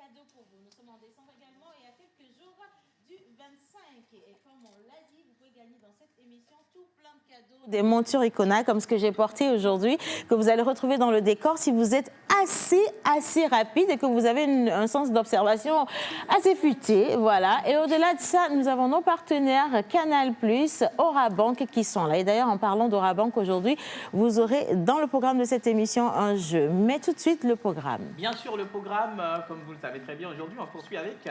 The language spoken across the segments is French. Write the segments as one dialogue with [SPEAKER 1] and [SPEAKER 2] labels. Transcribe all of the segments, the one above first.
[SPEAKER 1] cadeaux pour vous. Nous sommes en décembre également et à quelques jours du 25. Et comme on l'a dit, vous pouvez gagner dans cette émission tout plein de cadeaux. Des montures Icona comme ce que j'ai porté aujourd'hui, que vous allez retrouver dans le décor si vous êtes assez rapide et que vous avez un sens d'observation assez futé. Voilà. Et au-delà de ça, nous avons nos partenaires Canal+, Orabank qui sont là. Et d'ailleurs, en parlant d'Orabank aujourd'hui, vous aurez dans le programme de cette émission un jeu. Mais tout de suite, le programme.
[SPEAKER 2] Bien sûr, le programme, comme vous le savez très bien aujourd'hui, on poursuit avec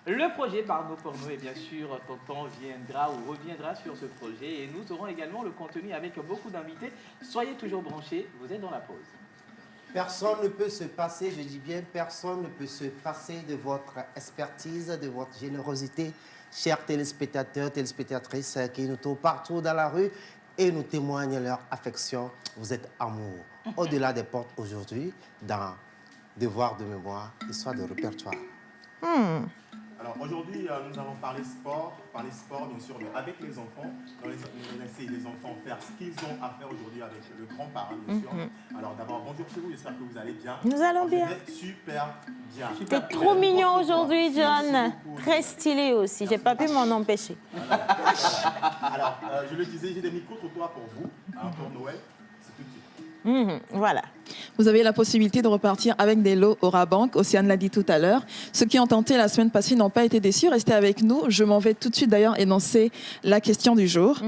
[SPEAKER 2] le projet Bardo Porno. Et bien sûr, Tonton viendra ou reviendra sur ce projet. Et nous aurons également le contenu avec beaucoup d'invités. Soyez toujours branchés, vous êtes dans la pause.
[SPEAKER 3] Personne ne peut se passer, je dis bien, personne ne peut se passer de votre expertise, de votre générosité, chers téléspectateurs, téléspectatrices qui nous trouvent partout dans la rue et nous témoignent leur affection. Vous êtes amour. Au-delà des portes aujourd'hui, dans Devoir de mémoire, histoire de répertoire.
[SPEAKER 4] Alors aujourd'hui, nous allons parler sport bien sûr, mais avec les enfants. Nous allons laisser les enfants faire ce qu'ils ont à faire aujourd'hui avec le grand-parent, bien sûr. Alors d'abord, bonjour chez vous, j'espère que vous allez bien.
[SPEAKER 1] Nous allons bien.
[SPEAKER 4] Je vais super bien.
[SPEAKER 1] T'es trop mignon aujourd'hui, John. Très stylé aussi, j'ai pas pu m'en empêcher.
[SPEAKER 4] Alors, je le disais, j'ai des micro-trottoirs pour vous, pour Noël. C'est tout de suite.
[SPEAKER 1] Voilà.
[SPEAKER 5] Vous avez la possibilité de repartir avec des lots Orabank. Océane l'a dit tout à l'heure. Ceux qui ont tenté la semaine passée n'ont pas été déçus. Restez avec nous. Je m'en vais tout de suite d'ailleurs énoncer la question du jour.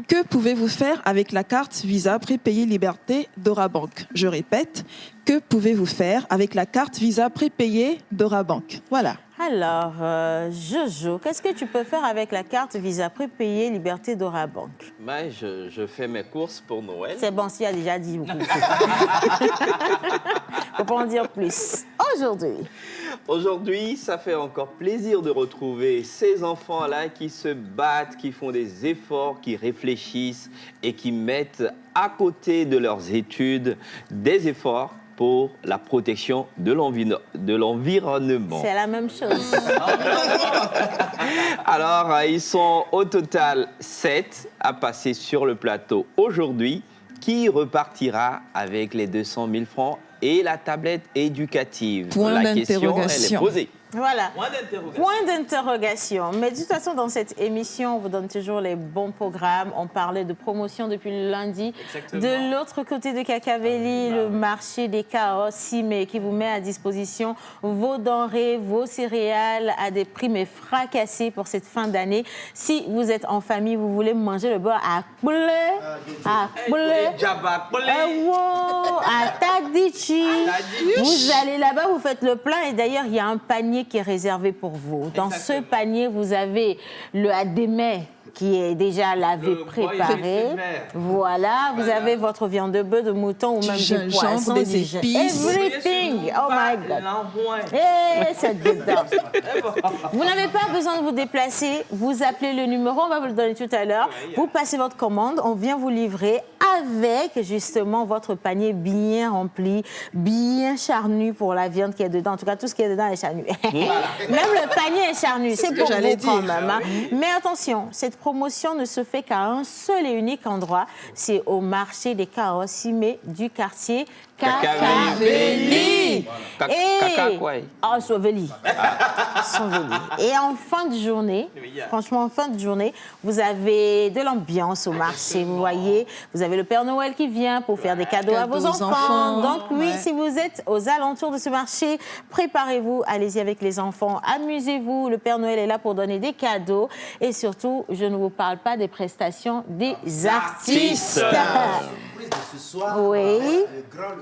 [SPEAKER 5] Que pouvez-vous faire avec la carte Visa prépayée Liberté d'Orabank? Je répète, que pouvez-vous faire avec la carte Visa prépayée d'Orabank? Voilà.
[SPEAKER 1] Alors, Jojo, qu'est-ce que tu peux faire avec la carte Visa prépayée Liberté d'Orabank?
[SPEAKER 6] Ben, je fais mes courses pour Noël.
[SPEAKER 1] C'est bon, s'il a déjà dit beaucoup. Faut pas en dire plus.
[SPEAKER 6] Aujourd'hui, ça fait encore plaisir de retrouver ces enfants-là qui se battent, qui font des efforts, qui réfléchissent et qui mettent à côté de leurs études des efforts pour la protection de l'environnement.
[SPEAKER 1] C'est la même chose.
[SPEAKER 6] Alors, ils sont au total 7 à passer sur le plateau aujourd'hui. Qui repartira avec les 200 000 francs et la tablette éducative?
[SPEAKER 5] Point
[SPEAKER 6] La question, elle est posée.
[SPEAKER 1] Voilà.
[SPEAKER 2] Point d'interrogation.
[SPEAKER 1] Point d'interrogation. Mais de toute façon, dans cette émission, on vous donne toujours les bons programmes. On parlait de promotion depuis le lundi.
[SPEAKER 2] Exactement.
[SPEAKER 1] De l'autre côté de Cacavelli, le marché des carrosses Simé qui vous met à disposition vos denrées, vos céréales à des prix mais fracassés pour cette fin d'année. Si vous êtes en famille, vous voulez manger le beurre à Tadichi. Vous allez là-bas, vous faites le plein et d'ailleurs, il y a un panier qui est réservé pour vous. Dans ce panier, vous avez le adémé qui est déjà lavé, préparé. Voilà, vous avez votre viande de bœuf, de mouton ou même du poisson,
[SPEAKER 5] des épices.
[SPEAKER 1] Everything. Oh my God. Et c'est dedans. Vous n'avez pas besoin de vous déplacer. Vous appelez le numéro, on va vous le donner tout à l'heure. Vous passez votre commande, on vient vous livrer avec justement votre panier bien rempli, bien charnu pour la viande qui est dedans. En tout cas, tout ce qui est dedans est charnu. Même le panier est charnu. C'est pour vous quand même. Hein. Mais attention, cette promotion ne se fait qu'à un seul et unique endroit. C'est au marché des carrosses Simé du quartier Cacavelli. Sauveli. Et en fin de journée, franchement, en fin de journée, vous avez de l'ambiance au marché, vous voyez. Vous avez le Père Noël qui vient pour faire des cadeaux à vos enfants. Donc oui, si vous êtes aux alentours de ce marché, préparez-vous, allez-y avec les enfants, amusez-vous. Le Père Noël est là pour donner des cadeaux. Et surtout, je ne vous parle pas des prestations des artistes.
[SPEAKER 3] De ce soir,
[SPEAKER 1] Oui.
[SPEAKER 3] le grand,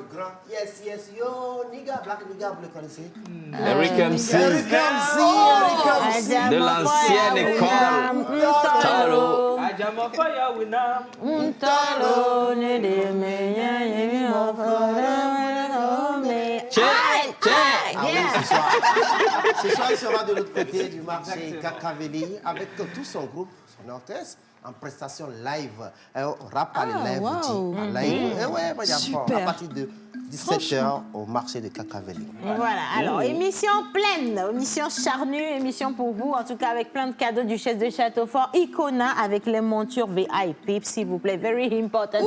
[SPEAKER 3] yes, yo, nigga, black nigga, vous le connaissez?
[SPEAKER 6] Eric MC.
[SPEAKER 1] De
[SPEAKER 6] l'ancienne école. Talo.
[SPEAKER 3] Ce soir, il sera de l'autre côté du marché Cacavelli avec tout son groupe, son orchestre. en prestation live. Rap à live,
[SPEAKER 1] wow.
[SPEAKER 3] en live. Et ouais, moi,
[SPEAKER 5] Super.
[SPEAKER 3] à partir de 17h au marché de Cacavelli.
[SPEAKER 1] Voilà, alors émission pleine, émission charnue, émission pour vous, en tout cas avec plein de cadeaux du chef de Châteaufort, Icona avec les montures VIP, s'il vous plaît, very important.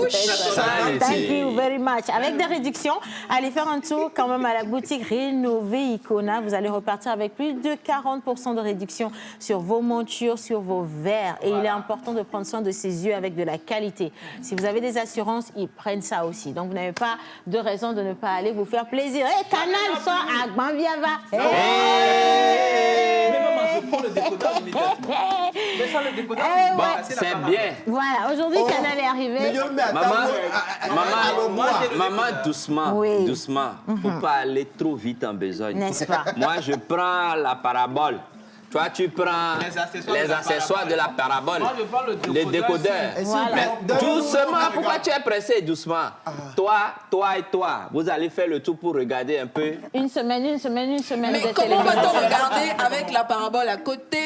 [SPEAKER 1] Thank you very much. Avec des réductions, allez faire un tour quand même à la boutique rénovée Icona, vous allez repartir avec plus de 40% de réduction sur vos montures, sur vos verres. Et il est important de prendre soin de ses yeux avec de la qualité. Si vous avez des assurances, ils prennent ça aussi. Donc vous n'avez pas de raison de ne pas aller vous faire plaisir. Canal sort à Gbanviava.
[SPEAKER 2] Mais maman, je prends le décodeur immédiatement. Mais ça, le décodeur,
[SPEAKER 6] Bon, c'est bien.
[SPEAKER 1] Voilà, aujourd'hui, Canal est arrivé.
[SPEAKER 6] Maman, doucement,
[SPEAKER 1] Oui.
[SPEAKER 6] doucement. Faut pas aller trop vite en besogne.
[SPEAKER 1] N'est-ce pas?
[SPEAKER 6] Moi, je prends la parabole. Toi, tu prends les accessoires de la parabole.
[SPEAKER 2] Moi, je prends le
[SPEAKER 6] Les décodeurs.
[SPEAKER 1] Voilà.
[SPEAKER 6] Mais doucement, pourquoi tu es pressé doucement? Toi et toi, vous allez faire le tour pour regarder un peu.
[SPEAKER 1] Une semaine
[SPEAKER 5] Mais
[SPEAKER 1] de
[SPEAKER 5] comment va-t-on
[SPEAKER 1] télévision.
[SPEAKER 5] regarder avec la parabole à côté,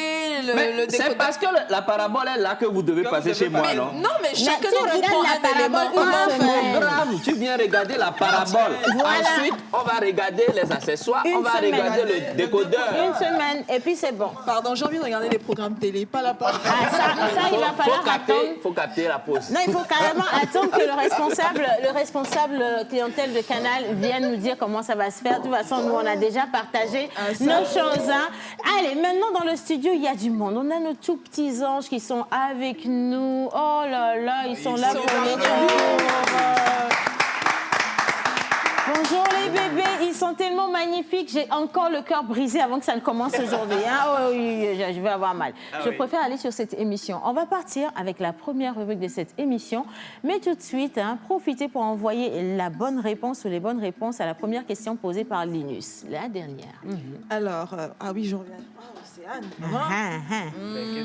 [SPEAKER 5] le
[SPEAKER 6] C'est
[SPEAKER 5] décodeur?
[SPEAKER 6] parce que la parabole est là que vous devez passer chez moi, non?
[SPEAKER 5] Non, mais chacun
[SPEAKER 1] tu
[SPEAKER 5] d'entre vous
[SPEAKER 1] regardes
[SPEAKER 5] prend
[SPEAKER 1] la
[SPEAKER 5] un élément.
[SPEAKER 1] parabole
[SPEAKER 5] Comment
[SPEAKER 1] une
[SPEAKER 5] faire?
[SPEAKER 1] semaine.
[SPEAKER 6] Programme, tu viens regarder la parabole.
[SPEAKER 1] Voilà.
[SPEAKER 6] Ensuite, on va regarder les accessoires,
[SPEAKER 1] Une
[SPEAKER 6] on va
[SPEAKER 1] semaine.
[SPEAKER 6] regarder le décodeur.
[SPEAKER 1] Une semaine, et puis c'est bon.
[SPEAKER 5] Pardon, j'ai envie de regarder les programmes télé, pas la parabole.
[SPEAKER 1] Ah, ça, il va falloir attendre.
[SPEAKER 6] Faut capter la pause.
[SPEAKER 1] Non, il faut carrément attendre que le responsable clientèle de Canal vienne nous dire comment ça va se faire. De toute façon, nous, on a déjà partagé nos choses. Hein. Allez, maintenant, dans le studio, il y a du monde. On a nos tout petits anges qui sont avec nous. Oh là là, ils sont là pour nous. Bonjour les bébés, ils sont tellement magnifiques. J'ai encore le cœur brisé avant que ça ne commence aujourd'hui. Hein. Oh, oui, je vais avoir mal. Je préfère aller sur cette émission. On va partir avec la première rubrique de cette émission. Mais tout de suite, hein, profitez pour envoyer la bonne réponse ou les bonnes réponses à la première question posée par Linus. La dernière.
[SPEAKER 5] Alors, ah oui, je reviens. C'est Anne.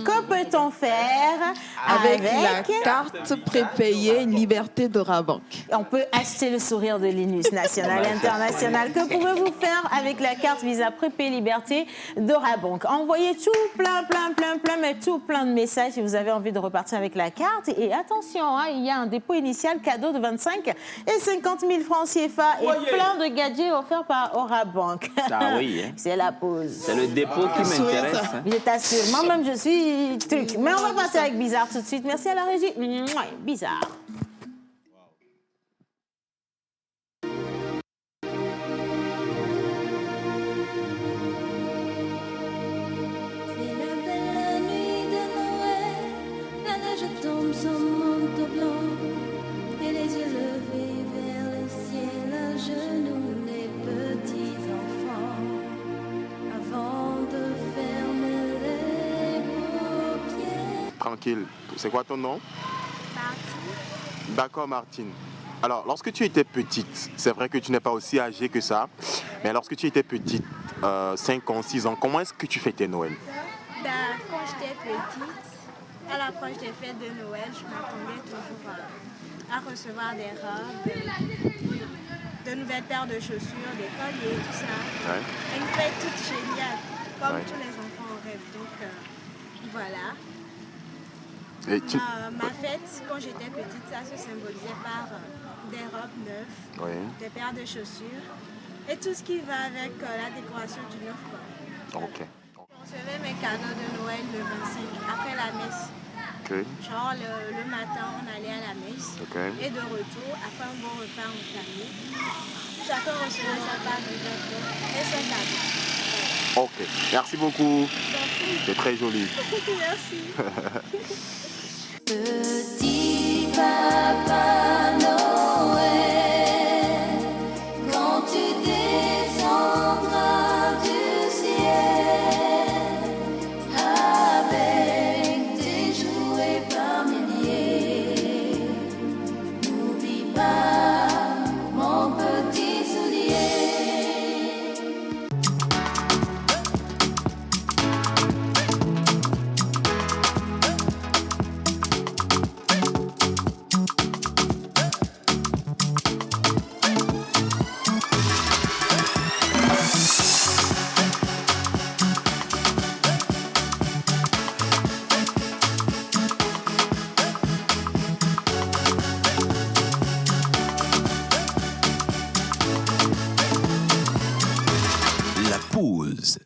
[SPEAKER 1] Que peut-on faire
[SPEAKER 5] Avec la carte prépayée Liberté d'Orabank.
[SPEAKER 1] On peut acheter le sourire de Linus, national et international. Que pouvez-vous faire avec la carte Visa Prépay Liberté d'Orabank? Envoyez tout plein de messages si vous avez envie de repartir avec la carte. Et attention, hein, il y a un dépôt initial cadeau de 25 et 50 000 francs CFA et plein de gadgets offerts par Orabank.
[SPEAKER 6] Ah oui, hein.
[SPEAKER 1] C'est la pause.
[SPEAKER 6] C'est le dépôt qui m'intéresse. Hein.
[SPEAKER 1] Je t'assure, moi-même je suis truc. Mais on va passer avec Bizarre tout de suite. Merci à la régie. Mouah, Bizarre.
[SPEAKER 7] C'est la belle nuit de Noël, la neige tombe sur mon manteau blanc, et les yeux levés vers le ciel, à genoux les petits enfants, avant de fermer les paupières.
[SPEAKER 4] Tranquille. C'est quoi ton nom? D'accord, Martine. Alors, lorsque tu étais petite, c'est vrai que tu n'es pas aussi âgée que ça, mais lorsque tu étais petite, 5 ans, 6 ans, comment est-ce que tu fêtais Noël?
[SPEAKER 8] Quand j'étais petite, à l'approche des fêtes de Noël, je m'attendais toujours à recevoir des robes, de nouvelles paires de chaussures, des colliers, tout ça.
[SPEAKER 4] Ouais.
[SPEAKER 8] Une fête toute géniale, comme
[SPEAKER 4] Ouais.
[SPEAKER 8] tous les enfants en rêvent. Donc voilà.
[SPEAKER 4] Et tu...
[SPEAKER 8] Ma fête, quand j'étais petite, ça se symbolisait par des robes neuves,
[SPEAKER 4] Oui.
[SPEAKER 8] des paires de chaussures et tout ce qui va avec la décoration du neuf. Quoi.
[SPEAKER 4] Ok.
[SPEAKER 8] Je recevais mes cadeaux de Noël le 25 après la messe.
[SPEAKER 4] Ok.
[SPEAKER 8] Genre le matin, on allait à la messe.
[SPEAKER 4] Ok.
[SPEAKER 8] Et de retour, après un bon repas en famille, chacun recevait sa part de gâteau et son cadeau.
[SPEAKER 4] Ok. Merci beaucoup. C'est très joli.
[SPEAKER 8] Merci.
[SPEAKER 7] Petit papa Noël, quand tu descendras du ciel, avec tes jouets par milliers, n'oublie pas mon petit soulier.
[SPEAKER 9] Pause.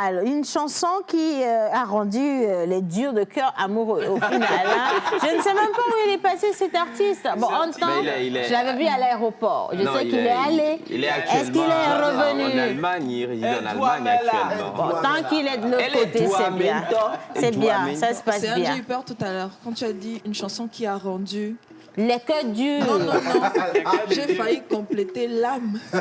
[SPEAKER 1] Alors, une chanson qui a rendu les durs de cœur amoureux au final. Hein. Je ne sais même pas où il est passé cet artiste. Bon, en temps, je l'avais vu à l'aéroport. Je sais qu'il est allé. Est-ce qu'il est revenu
[SPEAKER 6] en Allemagne? Il réside en Allemagne actuellement.
[SPEAKER 1] Bon, tant qu'il est de l'autre côté, c'est bien. C'est bien, ça se passe bien.
[SPEAKER 5] J'ai eu peur tout à l'heure quand tu as dit une chanson qui a rendu...
[SPEAKER 1] Les cœurs durs.
[SPEAKER 5] Non. J'ai failli compléter l'âme.
[SPEAKER 1] Mais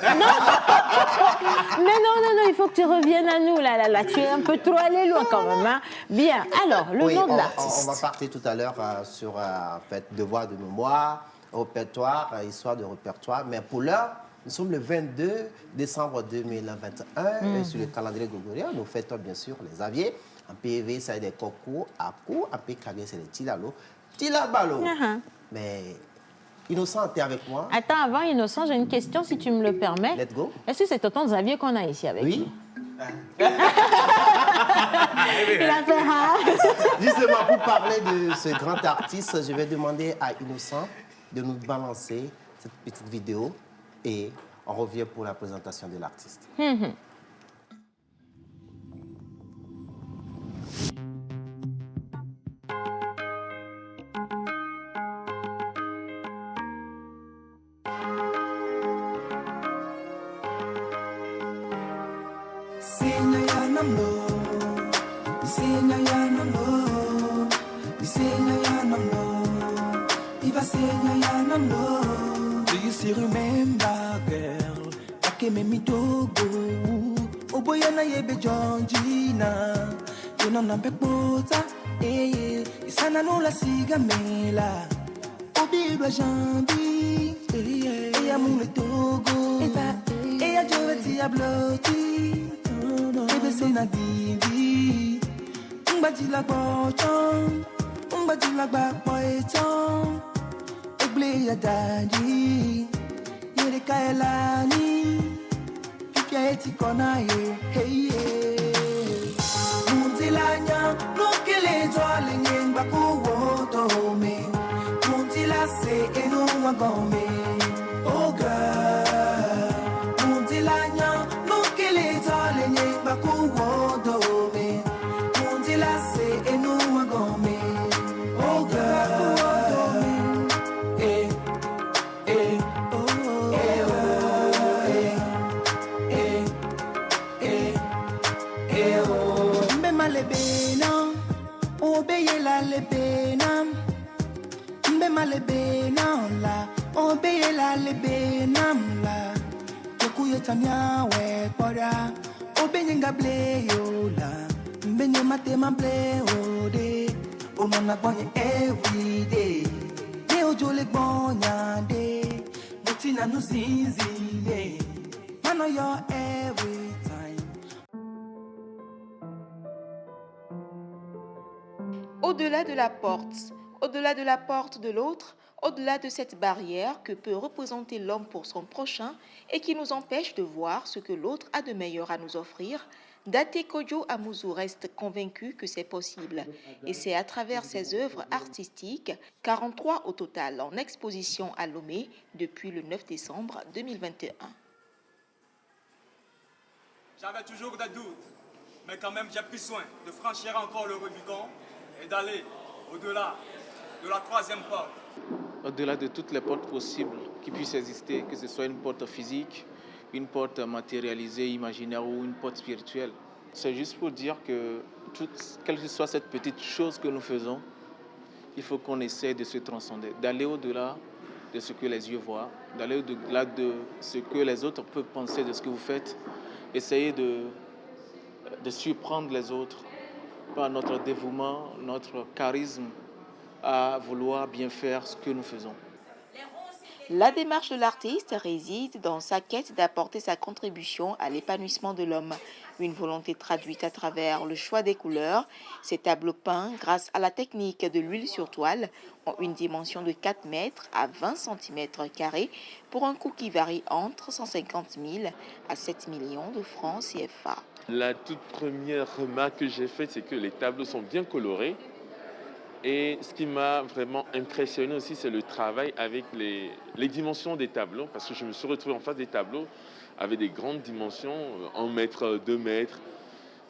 [SPEAKER 1] non, il faut que tu reviennes à nous, là. Tu es un peu trop allé loin quand même. Hein. Bien, alors, le nom de l'artiste.
[SPEAKER 3] On va partir tout à l'heure sur devoir de mémoire, répertoire, histoire de répertoire. Mais pour l'heure, nous sommes le 22 décembre 2021 et sur le calendrier grégorien, nous fêtons bien sûr les aviers. En PV, ça a des cocos à coup, en PKG, c'est les tilalo. Tilabalo. Mais Innocent, tu es avec moi?
[SPEAKER 1] Attends, avant Innocent, j'ai une question si tu me le permets.
[SPEAKER 3] Let's go.
[SPEAKER 1] Est-ce que c'est tonton Xavier qu'on a ici avec nous?
[SPEAKER 3] Oui.
[SPEAKER 1] Il a fait
[SPEAKER 3] Justement, pour parler de ce grand artiste, je vais demander à Innocent de nous balancer cette petite vidéo et on revient pour la présentation de l'artiste.
[SPEAKER 10] Do you still remember, girl? I came in me dogo. Oh boy, na yebe Georgina. You know na pekota. Isana no la siga mela. Obi ba jambi. Ya mule togo. Ya joveti ya bloti. Ebe se na divi. Mbati la bochon. Mbati la bakpoeton. Ya daddy, yere kaelani, pipia eti kona ye, hey ye. Muntilanya, nukele zwale nyengba kuwoto me. Muntila se enu wagome, oh girl. Muntilanya, nukele zwale nyengba kuwoto me. Muntila se enu wagome, oh girl. Obeye la lebenam, mbe malebenam la. Obeye la lebenam la. Yokuye tamya we pora. Obeye ngable yo la. Mbe nye matema ble ode. Omana bonye every day. Ne ojole bonya de. Mutina nuzinzi ye. Mano yo every time.
[SPEAKER 11] Au-delà de la porte de l'autre, au-delà de cette barrière que peut représenter l'homme pour son prochain et qui nous empêche de voir ce que l'autre a de meilleur à nous offrir, Date Kodjo Amuzu reste convaincu que c'est possible. Et c'est à travers ses œuvres artistiques, 43 au total en exposition à Lomé depuis le 9 décembre 2021.
[SPEAKER 12] J'avais toujours des doutes, mais quand même j'ai pris soin de franchir encore le Rubicon et d'aller au-delà de la troisième porte.
[SPEAKER 13] Au-delà de toutes les portes possibles qui puissent exister, que ce soit une porte physique, une porte matérialisée, imaginaire ou une porte spirituelle. C'est juste pour dire que, quelle que soit cette petite chose que nous faisons, il faut qu'on essaie de se transcender, d'aller au-delà de ce que les yeux voient, d'aller au-delà de ce que les autres peuvent penser de ce que vous faites, essayer de surprendre les autres par notre dévouement, notre charisme à vouloir bien faire ce que nous faisons.
[SPEAKER 11] La démarche de l'artiste réside dans sa quête d'apporter sa contribution à l'épanouissement de l'homme. Une volonté traduite à travers le choix des couleurs. Ces tableaux peints, grâce à la technique de l'huile sur toile, ont une dimension de 4 mètres à 20 cm² pour un coût qui varie entre 150 000 à 7 millions de francs CFA.
[SPEAKER 9] La toute première remarque que j'ai faite, c'est que les tableaux sont bien colorés. Et ce qui m'a vraiment impressionné aussi, c'est le travail avec les dimensions des tableaux, parce que je me suis retrouvé en face des tableaux avec des grandes dimensions, 1 mètre, 2 mètres,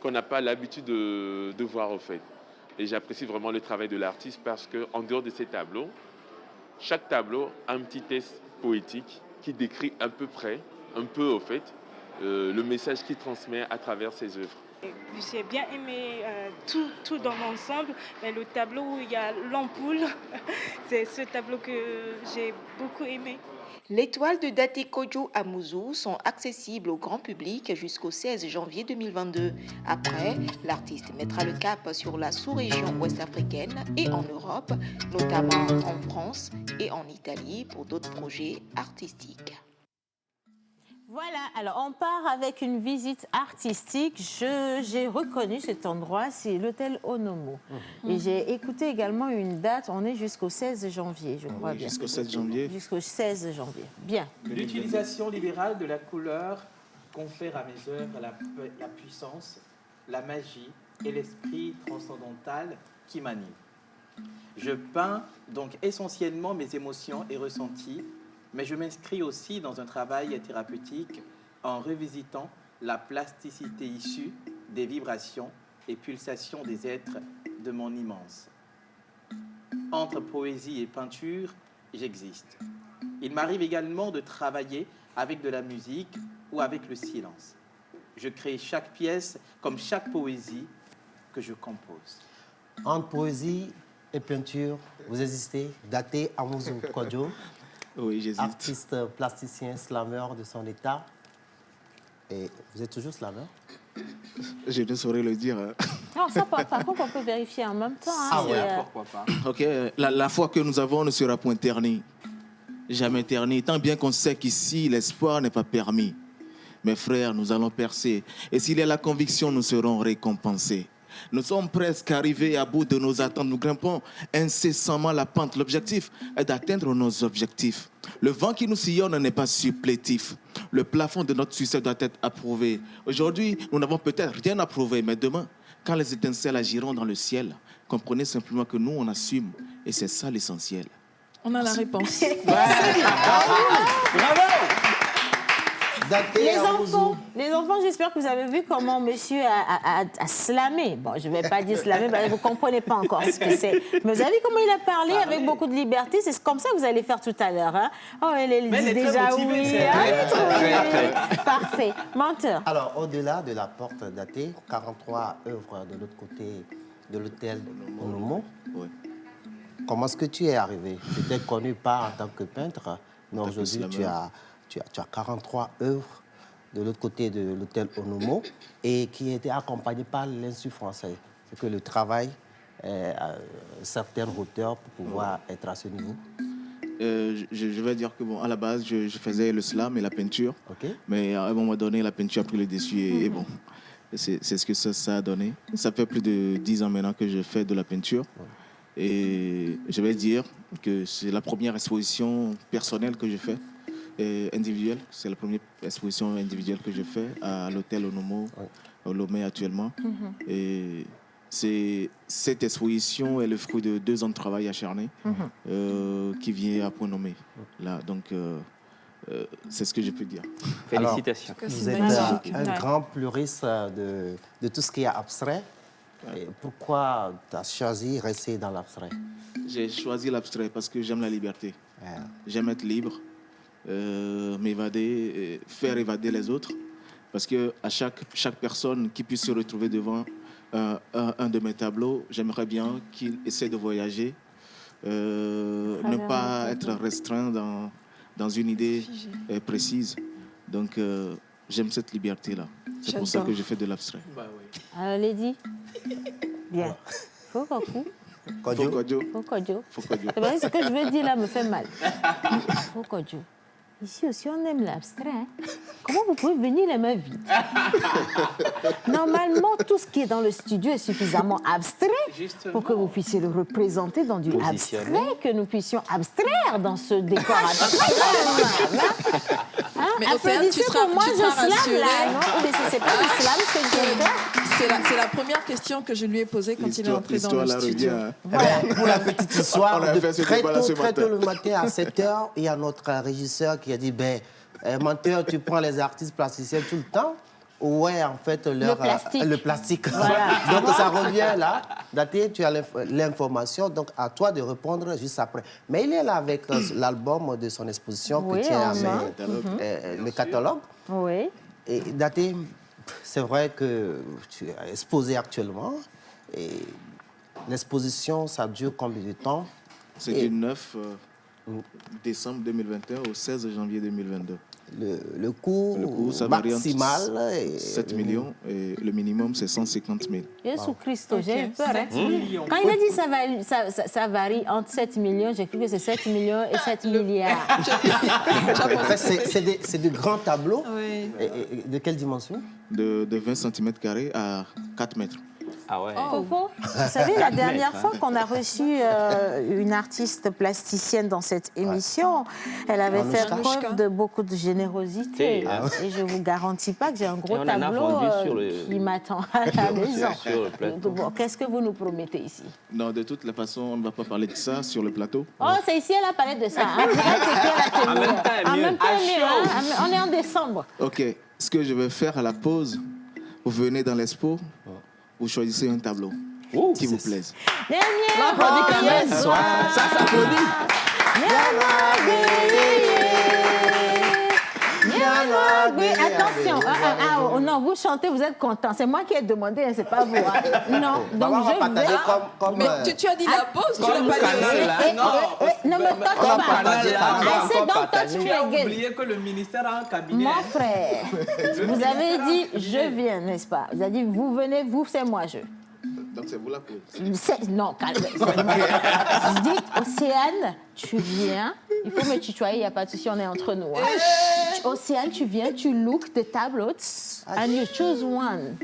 [SPEAKER 9] qu'on n'a pas l'habitude de voir au fait. Et j'apprécie vraiment le travail de l'artiste parce qu'en dehors de ces tableaux, chaque tableau a un petit texte poétique qui décrit à peu près, un peu au fait, le message qu'il transmet à travers ses œuvres.
[SPEAKER 8] J'ai bien aimé tout dans l'ensemble, mais le tableau où il y a l'ampoule, c'est ce tableau que j'ai beaucoup aimé.
[SPEAKER 11] Les toiles de Date Kodjo Amuzu sont accessibles au grand public jusqu'au 16 janvier 2022. Après, l'artiste mettra le cap sur la sous-région ouest-africaine et en Europe, notamment en France et en Italie pour d'autres projets artistiques.
[SPEAKER 1] Voilà, alors on part avec une visite artistique. J'ai reconnu cet endroit, c'est l'hôtel Onomo. Et j'ai écouté également une date, on est jusqu'au 16 janvier, je crois bien.
[SPEAKER 13] Jusqu'au 7 janvier.
[SPEAKER 1] Jusqu'au 16 janvier, bien.
[SPEAKER 2] L'utilisation libérale de la couleur confère à mes œuvres la puissance, la magie et l'esprit transcendantal qui m'anime. Je peins donc essentiellement mes émotions et ressentis, mais je m'inscris aussi dans un travail thérapeutique en revisitant la plasticité issue des vibrations et pulsations des êtres de mon immense. Entre poésie et peinture, j'existe. Il m'arrive également de travailler avec de la musique ou avec le silence. Je crée chaque pièce comme chaque poésie que je compose.
[SPEAKER 3] Entre poésie et peinture, vous existez. Date Amuzu Kodjo.
[SPEAKER 13] Oui, j'hésite.
[SPEAKER 3] Artiste plasticien, slameur de son état. Et vous êtes toujours slameur?
[SPEAKER 13] Je ne saurais le dire.
[SPEAKER 1] Non, ça, par contre, on peut vérifier en même temps. Hein,
[SPEAKER 3] Ah ouais,
[SPEAKER 2] pourquoi pas.
[SPEAKER 13] Ok, la foi que nous avons ne sera point ternie. Jamais ternie, tant bien qu'on sait qu'ici, l'espoir n'est pas permis. Mes frères, nous allons percer. Et s'il y a la conviction, nous serons récompensés. Nous sommes presque arrivés à bout de nos attentes. Nous grimpons incessamment la pente. L'objectif est d'atteindre nos objectifs. Le vent qui nous sillonne n'est pas supplétif. Le plafond de notre succès doit être approuvé. Aujourd'hui, nous n'avons peut-être rien à prouver, mais demain, quand les étincelles agiront dans le ciel, comprenez simplement que nous, on assume. Et c'est ça l'essentiel.
[SPEAKER 5] On a la réponse.
[SPEAKER 2] Bravo!
[SPEAKER 1] Les enfants, j'espère que vous avez vu comment monsieur a slamé. Bon, je ne vais pas dire slamé, parce que vous ne comprenez pas encore ce que c'est. Mais vous avez vu comment il a parlé avec beaucoup de liberté? C'est comme ça que vous allez faire tout à l'heure. Hein? Oh, elle dit déjà oui. Parfait. Menteur.
[SPEAKER 3] Alors, au-delà de la porte datée, 43 œuvres de l'autre côté de l'hôtel Onomo.
[SPEAKER 13] Oui.
[SPEAKER 3] Comment est-ce que tu es arrivé? Tu n'étais connu pas en tant que peintre, mais aujourd'hui, tu as 43 œuvres de l'autre côté de l'hôtel Onomo et qui étaient accompagnées par l'Institut français. C'est que le travail est à certaines hauteurs pour pouvoir être à ce niveau.
[SPEAKER 13] Je vais dire que, bon, à la base, je faisais le slam et la peinture.
[SPEAKER 3] Okay.
[SPEAKER 13] Mais à un moment donné, la peinture a pris le dessus et bon, c'est ce que ça a donné. Ça fait plus de 10 ans maintenant que je fais de la peinture. Et je vais dire que c'est la première exposition personnelle que je fais, individuelle. C'est la première exposition individuelle que je fais à l'hôtel Onomo, au Lomé actuellement. Et cette exposition est le fruit de 2 ans de travail acharné qui vient à point nommé. Là, donc, c'est ce que je peux dire.
[SPEAKER 6] Félicitations.
[SPEAKER 3] Alors, vous êtes un grand puriste de tout ce qui est abstrait. Et pourquoi tu as choisi de rester dans l'abstrait?
[SPEAKER 13] J'ai choisi l'abstrait parce que j'aime la liberté. J'aime être libre, m'évader, faire évader les autres. Parce que à chaque personne qui puisse se retrouver devant un de mes tableaux, j'aimerais bien qu'il essaie de voyager, ne pas être restreint dans une idée précise. Donc, j'aime cette liberté-là. C'est pour ça que je fais de l'abstrait.
[SPEAKER 2] Bah oui.
[SPEAKER 1] Alors, Lady, bien. Faut beaucoup.
[SPEAKER 3] Fokodjo.
[SPEAKER 1] Fokodjo.
[SPEAKER 13] Fokodjo.
[SPEAKER 1] C'est vrai, ce que je veux dire là me fait mal. Fokodjo. Ici aussi, on aime l'abstrait. Hein. Comment vous pouvez venir les mains vides? Normalement, tout ce qui est dans le studio est suffisamment abstrait pour que vous puissiez le représenter dans du abstrait, que nous puissions abstraire dans ce décor abstrait. Hein?
[SPEAKER 5] Mais
[SPEAKER 1] Applaudissez pour moi, je slam là, non? Mais c'est pas du slam ce que je viens de faire.
[SPEAKER 5] C'est la première question que je lui ai posée quand il est entré dans le studio.
[SPEAKER 3] Voilà. Pour la petite histoire,
[SPEAKER 13] On a fait ce
[SPEAKER 3] très
[SPEAKER 13] débat là ce matin.
[SPEAKER 3] tôt le matin à 7h, il y a notre régisseur qui a dit menteur, tu prends les artistes plasticiens tout le temps? Ouais, en fait, le plastique.
[SPEAKER 1] Voilà.
[SPEAKER 3] Donc, ça revient là. Daté, tu as l'information, donc à toi de répondre juste après. Mais il est là avec l'album de son exposition que tu as le catalogue.
[SPEAKER 1] Oui.
[SPEAKER 3] Et Daté, c'est vrai que tu es exposé actuellement. Et l'exposition, ça dure combien de temps?
[SPEAKER 13] C'est du 9 décembre 2021 au 16 janvier 2022.
[SPEAKER 3] Le coût
[SPEAKER 13] ça varie entre
[SPEAKER 3] maximal
[SPEAKER 13] 7 millions et le minimum c'est 150 000.
[SPEAKER 1] Jésus-Christ, j'ai eu peur. Hein? Quand il a dit ça varie entre 7 millions, j'ai cru que c'est 7 millions et 7 milliards.
[SPEAKER 3] C'est de grands tableaux.
[SPEAKER 5] Oui.
[SPEAKER 3] Et de quelle dimension?
[SPEAKER 13] De 20 cm à 4 mètres.
[SPEAKER 6] Ah ouais.
[SPEAKER 1] Fofo, vous savez, la dernière fois qu'on a reçu une artiste plasticienne dans cette émission, elle avait fait preuve de beaucoup de générosité. Et je ne vous garantis pas que j'ai un gros tableau qui m'attend à la maison. Bon, qu'est-ce que vous nous promettez ici?
[SPEAKER 13] Non, de toute façon, on ne va pas parler de ça sur le plateau.
[SPEAKER 1] Oh, c'est ici, elle a parlé de ça. Hein. En même temps, on est en décembre.
[SPEAKER 13] OK. Ce que je vais faire à la pause, vous venez dans l'expo, vous choisissez un tableau qui vous plaise.
[SPEAKER 1] L'applaudit quand même.
[SPEAKER 13] Ça s'applaudit.
[SPEAKER 1] Attention, non, vous chantez, vous êtes content. C'est moi qui ai demandé, c'est pas vous. Hein. Non, donc je vais...
[SPEAKER 5] Mais tu as dit la pause, tu l'as pas dit.
[SPEAKER 1] Non, mais toi, tu parles. C'est donc toi, tu es
[SPEAKER 2] oublié que le ministère a un cabinet.
[SPEAKER 1] Mon frère, vous avez dit, je viens, n'est-ce pas? Vous avez dit, vous venez, vous, c'est moi, je.
[SPEAKER 13] Donc c'est vous la pause.
[SPEAKER 1] Non, calme-toi. Je dis, Océane, tu viens. Il faut me tutoyer, il n'y a pas de souci, on est entre nous. Hein. Océane, tu viens, tu look the tablets and you choose one.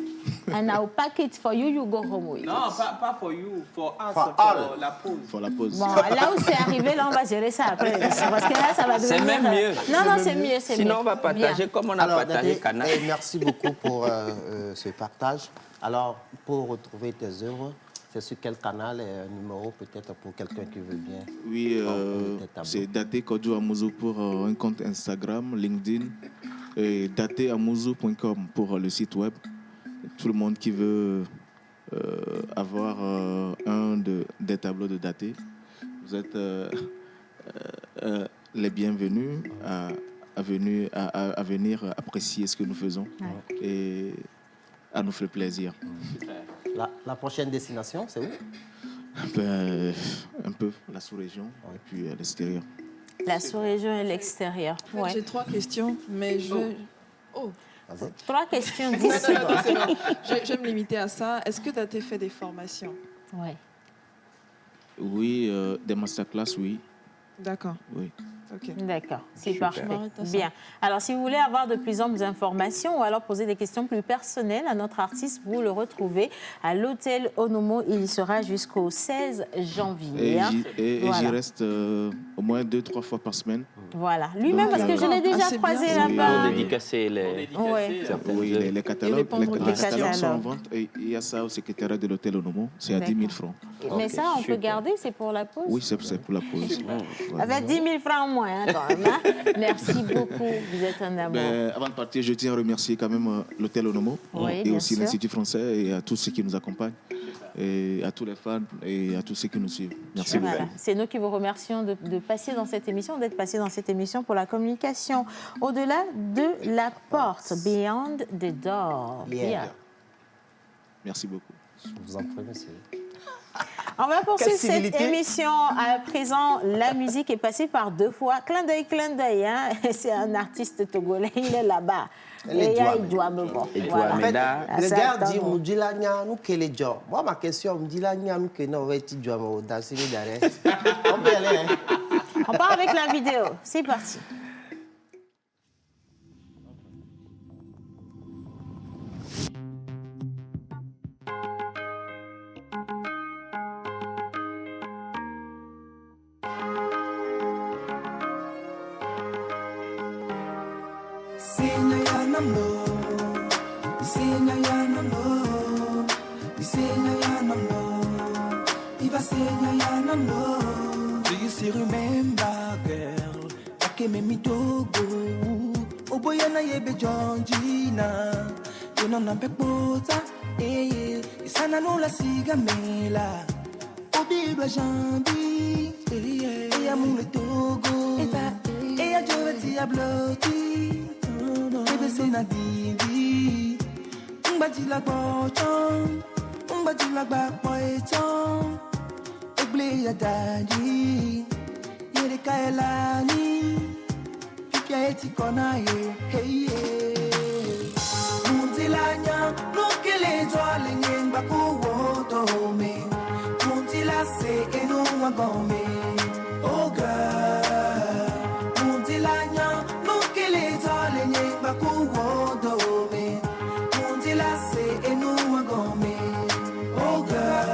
[SPEAKER 1] And I'll pack it for you, you go home with it.
[SPEAKER 2] Non, pas for you, for us,
[SPEAKER 3] For
[SPEAKER 2] for la pause.
[SPEAKER 13] Pour la pause.
[SPEAKER 1] Bon, là où c'est arrivé, là, on va gérer ça après. Parce que là, ça va devenir...
[SPEAKER 6] C'est même mieux.
[SPEAKER 1] Non, c'est mieux, c'est mieux.
[SPEAKER 6] Sinon, on va partager comme on a partagé Canal.
[SPEAKER 3] Merci beaucoup pour ce partage. Alors, pour retrouver tes œuvres, c'est sur quel canal et un numéro peut-être pour quelqu'un qui veut bien?
[SPEAKER 13] Oui, c'est Daté Kodjo Amuzu pour un compte Instagram, LinkedIn, et datéamuzu.com pour le site web. Tout le monde qui veut avoir des tableaux de Daté, vous êtes les bienvenus à venir apprécier ce que nous faisons et à nous faire plaisir.
[SPEAKER 3] La prochaine destination, c'est où?
[SPEAKER 13] Un peu la sous-région et puis à l'extérieur.
[SPEAKER 1] La sous-région et l'extérieur. Ouais.
[SPEAKER 5] J'ai 3 questions, mais je vais... Oh.
[SPEAKER 1] 3 questions, 10
[SPEAKER 5] Non,
[SPEAKER 1] secondes.
[SPEAKER 5] c'est bon. Je vais me limiter à ça. Est-ce que Daté fait des formations?
[SPEAKER 1] Oui.
[SPEAKER 13] Oui, des masterclass, oui.
[SPEAKER 5] D'accord.
[SPEAKER 13] Oui.
[SPEAKER 5] Okay.
[SPEAKER 1] D'accord, c'est
[SPEAKER 6] Super.
[SPEAKER 1] parfait. Bien. Alors, si vous voulez avoir de plus amples informations ou alors poser des questions plus personnelles à notre artiste, vous le retrouvez à l'hôtel Onomo. Il y sera jusqu'au 16 janvier.
[SPEAKER 13] Et j'y reste au moins 2-3 fois par semaine.
[SPEAKER 1] Voilà. Lui-même, parce que je l'ai déjà croisé là-bas.
[SPEAKER 6] Pour dédicacer
[SPEAKER 13] les catalogues. Les catalogues sont en vente. Et il y a ça au secrétariat de l'hôtel Onomo. C'est à 10 000 francs.
[SPEAKER 1] Mais ça, on peut garder, c'est pour la pause?
[SPEAKER 13] Oui, c'est pour la pause.
[SPEAKER 1] Avec 10 000 francs au moins, hein, quand même. Hein. Merci beaucoup, vous êtes un amour.
[SPEAKER 13] Avant de partir, je tiens à remercier quand même l'hôtel Onomo et aussi l'Institut français et à tous ceux qui nous accompagnent. Et à tous les fans et à tous ceux qui nous suivent. Merci beaucoup.
[SPEAKER 1] C'est nous qui vous remercions de passer dans cette émission, d'être passé dans cette émission pour la communication. Au-delà de la porte, Beyond the Door.
[SPEAKER 3] Yeah.
[SPEAKER 13] Merci beaucoup.
[SPEAKER 3] Je vous en prie, monsieur.
[SPEAKER 1] On va poursuivre cette émission. À présent, la musique est passée par 2 fois. Clin d'œil, hein. C'est un artiste togolais, il est là-bas. Et il doit me voir.
[SPEAKER 3] En fait, le gars dit, Moudjilanya, nous que les gens. Moi, ma question, Moudjilanya, nous que nous, tu dois me danser derrière. On peut aller, hein.
[SPEAKER 1] On part avec la vidéo. C'est parti.
[SPEAKER 10] Do you still remember, girl? I came in me dogo. Oh boy, na yebe Georgina. You know na pekota. Isana no la siga mela. Obi ba jambi. Ya mule togo. Ya joveti ya bloti. Ebe se na divi. Mbati la bochon. Mbati la bochon. Oblé ya daddy. Yere kaelani. Pipia eti kona ye. Hey yeah. Muntilanya. Nukele jwale nyemba kuwoto me. Muntila se enu wagome. Oh girl. Muntilanya. Nukele jwale nyemba kuwoto me. Muntila se enu wagome. Oh girl.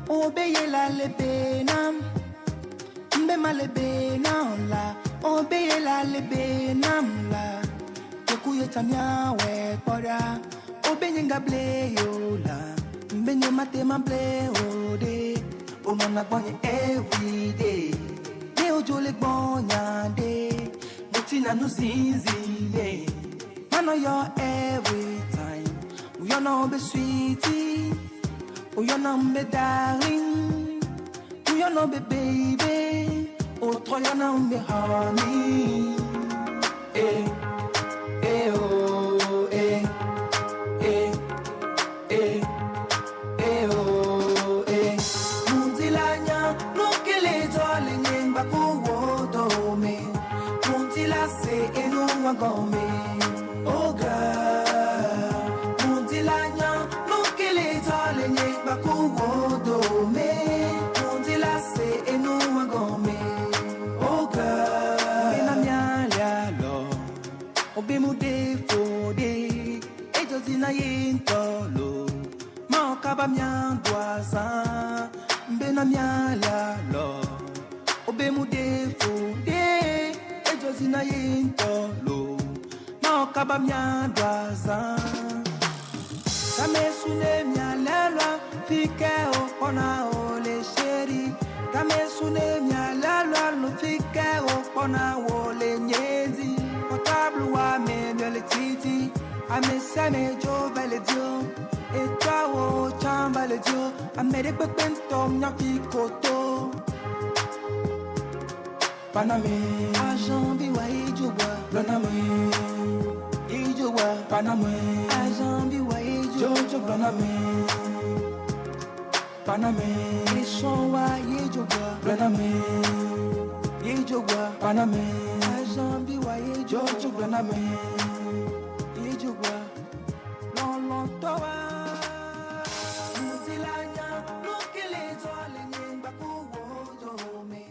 [SPEAKER 10] Obeye la lebena, mbe malebena la, obeye la lebena la, kekuye tamya we pora, obeye ngable yo la, mbe nye matema ble ode, onana bonye every day, de ojo le bonya de, mutina no zinzi ye, mano yo every time, we are no be sweetie. Oh, you're not my darling. Oh, you're not my baby. Oh, you're not my honey. Eh, eh, oh, eh, eh, eh, eh, oh, eh. Muntilanya, no kele jolly nyemba kuwoto me. Muntila se enu wagome. Oh, girl. Muntilanya, no kele jolly nyemba. Kuwodo me, Muntila se enu wagome. Oh girl, bena mialia lo, obe mude fode, ejo zina yintolo, ma okaba miandwaza, bena mialia lo, obe mude fode, ejo zina yintolo, ma okaba miandwaza. Kame sune mialela. Fike opona ole sheri. Kame sune mialela no fike opona ole nyezi. Potable wa me le titi. Ame sane jo vale dio. Et toi o chamba le dio. Ame de pepentom na fikoto. Paname. Ajan biwa ijuwa. Loname. Ijuwa. Paname. Ajan biwa ijuwa. Jojo loname. Paname, Isonwa Yejogwa, Graname, Yejogwa, Paname, Azambi wa Yejojo, Graname, Yejogwa, Lon Towa, Mutilanya, Nukele Jole Nyemba Kuwodo me.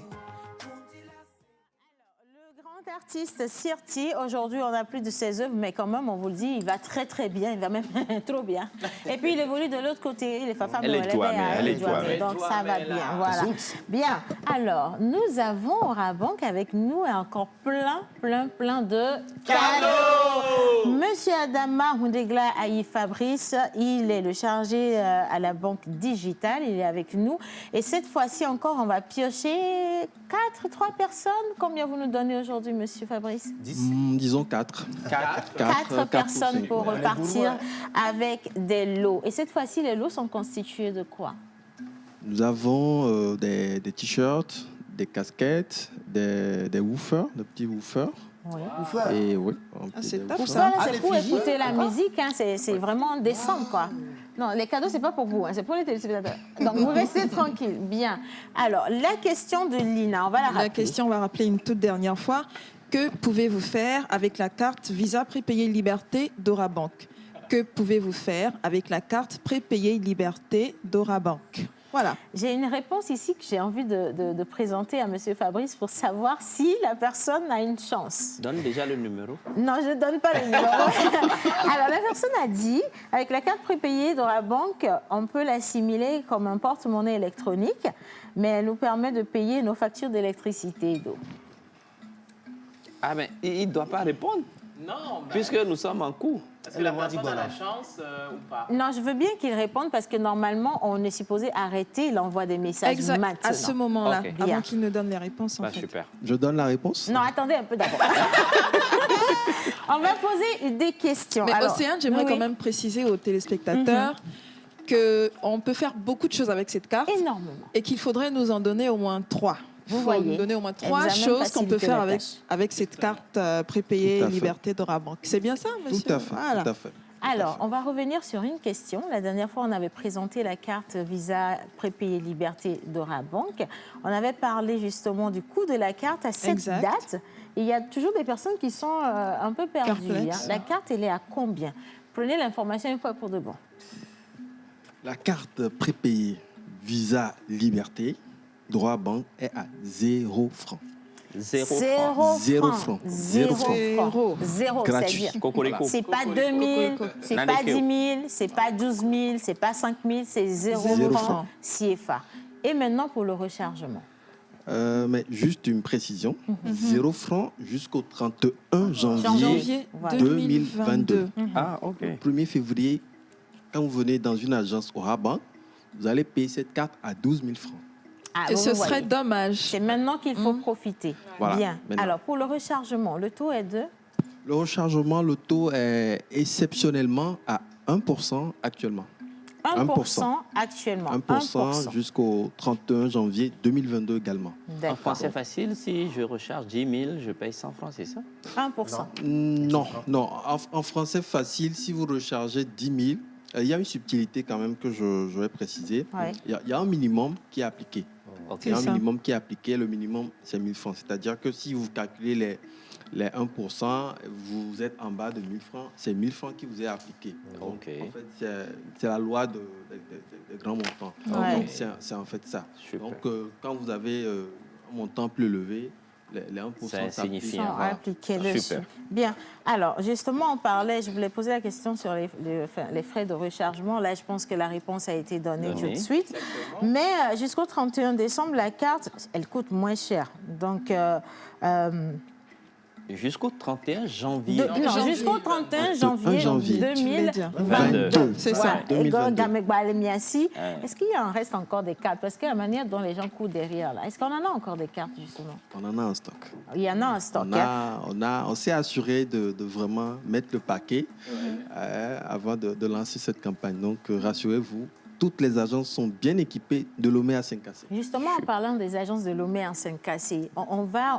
[SPEAKER 1] Le grand artiste Sirti, aujourd'hui on a plus de ses œuvres, mais quand même on vous le dit, il va très très bien, il va même trop bien. Et puis il évolue de l'autre côté, les Fafa donc ça va bien. Voilà. Bien, alors nous avons Orabank avec nous et encore plein de cadeaux. Monsieur Adama Hundegla Aïe Fabrice, il est le chargé à la banque digitale, il est avec nous. Et cette fois-ci encore, on va piocher 3 personnes. Combien vous nous donnez aujourd'hui, monsieur Fabrice?
[SPEAKER 14] 10. Disons 4.
[SPEAKER 1] 4 personnes pour repartir avec des lots. Et cette fois-ci, les lots sont constitués de quoi?
[SPEAKER 14] Nous avons des t-shirts, des casquettes, des woofers, de petits woofers.
[SPEAKER 1] Oui.
[SPEAKER 14] Et oui.
[SPEAKER 1] C'est top ça. C'est pour écouter la musique, hein, c'est vraiment décent, quoi. Non, les cadeaux, c'est pas pour vous, hein, c'est pour les téléspectateurs. Donc, vous restez tranquille. Bien. Alors, la question de Lina, on va la rappeler.
[SPEAKER 5] La question, on va rappeler une toute dernière fois. Que pouvez-vous faire avec la carte Visa prépayée Liberté d'Orabank? Que pouvez-vous faire avec la carte prépayée Liberté d'Orabank? Voilà.
[SPEAKER 1] J'ai une réponse ici que j'ai envie de présenter à M. Fabrice pour savoir si la personne a une chance.
[SPEAKER 6] Donne déjà le numéro.
[SPEAKER 1] Non, je ne donne pas le numéro. Alors, la personne a dit, avec la carte prépayée d'Orabank, on peut l'assimiler comme un porte-monnaie électronique, mais elle nous permet de payer nos factures d'électricité et d'eau.
[SPEAKER 6] Ah, mais il ne doit pas répondre,
[SPEAKER 2] Non,
[SPEAKER 6] puisque nous sommes en cours.
[SPEAKER 2] est-ce que la personne a la chance ou pas?
[SPEAKER 1] Non, je veux bien qu'il réponde parce que normalement, on est supposé arrêter l'envoi des messages
[SPEAKER 5] Exact.
[SPEAKER 1] maintenant.
[SPEAKER 5] À ce moment-là,
[SPEAKER 6] Ok.
[SPEAKER 1] Bien.
[SPEAKER 5] avant qu'il nous donne les réponses. En fait.
[SPEAKER 6] Super.
[SPEAKER 14] Je donne la réponse.
[SPEAKER 1] Non, attendez un peu d'abord. On va poser des questions.
[SPEAKER 5] Mais
[SPEAKER 1] Alors,
[SPEAKER 5] Océane, j'aimerais
[SPEAKER 1] oui.
[SPEAKER 5] quand même préciser aux téléspectateurs qu'on peut faire beaucoup de choses avec cette carte.
[SPEAKER 1] Énormément.
[SPEAKER 5] Et qu'il faudrait nous en donner au moins 3.
[SPEAKER 1] Vous
[SPEAKER 5] Il faut
[SPEAKER 1] voyez,
[SPEAKER 5] nous donner au moins 3
[SPEAKER 1] examen
[SPEAKER 5] choses qu'on peut
[SPEAKER 1] facilité
[SPEAKER 5] faire
[SPEAKER 1] la
[SPEAKER 5] avec,
[SPEAKER 1] tâche.
[SPEAKER 5] avec cette carte prépayée
[SPEAKER 14] Tout à fait.
[SPEAKER 5] Liberté d'Orabank. C'est bien ça, monsieur?
[SPEAKER 14] Tout à fait.
[SPEAKER 5] Voilà.
[SPEAKER 14] Tout à fait.
[SPEAKER 1] Alors, on va revenir sur une question. La dernière fois, on avait présenté la carte Visa prépayée Liberté d'Orabank. On avait parlé justement du coût de la carte à cette
[SPEAKER 5] Exact.
[SPEAKER 1] date. Et il y a toujours des personnes qui sont un peu perdues.
[SPEAKER 5] Perplexes.
[SPEAKER 1] La carte, elle est à combien? Prenez l'information une fois pour de bon.
[SPEAKER 14] La carte prépayée Visa Liberté d'Orabank est à 0 francs.
[SPEAKER 6] Zéro franc.
[SPEAKER 14] Zéro franc.
[SPEAKER 1] Zéro
[SPEAKER 14] Zéro
[SPEAKER 1] franc. Zéro,
[SPEAKER 14] Gratuit.
[SPEAKER 1] c'est-à-dire.
[SPEAKER 6] Cocorico.
[SPEAKER 1] C'est pas 2 000, c'est
[SPEAKER 6] N'en
[SPEAKER 1] pas
[SPEAKER 6] est que
[SPEAKER 1] 10 000, c'est pas 12 000, c'est pas 5 000, c'est 0
[SPEAKER 14] Zéro
[SPEAKER 1] franc
[SPEAKER 14] franc.
[SPEAKER 1] CFA. Et maintenant pour le rechargement.
[SPEAKER 14] Mais juste une précision, 0 francs jusqu'au 31 janvier,
[SPEAKER 5] Janvier
[SPEAKER 1] Voilà.
[SPEAKER 14] 2022.
[SPEAKER 6] Ah, ok.
[SPEAKER 14] 1er février, quand vous venez dans une agence Orabank, vous allez payer cette carte à 12 000 francs.
[SPEAKER 1] Ah,
[SPEAKER 5] Et
[SPEAKER 1] vous
[SPEAKER 5] ce
[SPEAKER 1] voyez.
[SPEAKER 5] serait dommage.
[SPEAKER 1] C'est maintenant qu'il faut profiter.
[SPEAKER 14] Voilà,
[SPEAKER 1] Bien.
[SPEAKER 14] maintenant.
[SPEAKER 1] Alors pour le rechargement, le taux est de
[SPEAKER 14] Le rechargement, le taux est exceptionnellement à 1% actuellement.
[SPEAKER 1] 1% actuellement.
[SPEAKER 14] 1% jusqu'au 31 janvier 2022 également.
[SPEAKER 6] En
[SPEAKER 1] D'accord.
[SPEAKER 6] français facile, si je recharge 10 000, je paye 100 francs, c'est ça?
[SPEAKER 1] 1%.
[SPEAKER 14] Non, non. En français facile, si vous rechargez 10 000, il y a une subtilité quand même que je vais préciser.
[SPEAKER 1] Ouais.
[SPEAKER 14] Il y a un minimum qui est appliqué.
[SPEAKER 6] Ok.
[SPEAKER 14] Il y a un
[SPEAKER 5] C'est ça.
[SPEAKER 14] minimum qui est appliqué. Le minimum, c'est 1 000 francs. C'est-à-dire que si vous calculez les 1%, vous êtes en bas de 1 000 francs. C'est 1 000 francs qui vous est appliqué. Donc,
[SPEAKER 6] Ok.
[SPEAKER 14] en fait, c'est la loi des grands montants.
[SPEAKER 1] Ouais.
[SPEAKER 14] Donc, c'est en fait ça.
[SPEAKER 6] Super.
[SPEAKER 14] Donc, quand vous avez un montant plus élevé, les 1%
[SPEAKER 6] Ça
[SPEAKER 14] s'appliquent.
[SPEAKER 6] signifie
[SPEAKER 1] Sont
[SPEAKER 6] Voilà.
[SPEAKER 1] appliqués dessus.
[SPEAKER 6] Super.
[SPEAKER 1] Bien. Alors, justement, on parlait, je voulais poser la question sur les frais de rechargement. Là, je pense que la réponse a été donnée tout de suite. Mais jusqu'au 31 décembre, la carte, elle coûte moins cher. Donc,
[SPEAKER 6] Jusqu'au 31 janvier.
[SPEAKER 1] non, jusqu'au 31 janvier,
[SPEAKER 14] janvier.
[SPEAKER 1] 2022.
[SPEAKER 5] C'est ça.
[SPEAKER 1] Et
[SPEAKER 14] 2022.
[SPEAKER 1] est-ce qu'il y en reste encore des cartes? Parce que la manière dont les gens courent derrière, là, est-ce qu'on en a encore des cartes, justement?
[SPEAKER 14] On en a en stock.
[SPEAKER 1] Il y en a en stock.
[SPEAKER 14] On s'est assuré de vraiment mettre le paquet avant de lancer cette campagne. Donc, rassurez-vous, toutes les agences sont bien équipées de Lomé à Saint-Cassé.
[SPEAKER 1] Justement, en parlant des agences de Lomé en Saint-Cassé, on va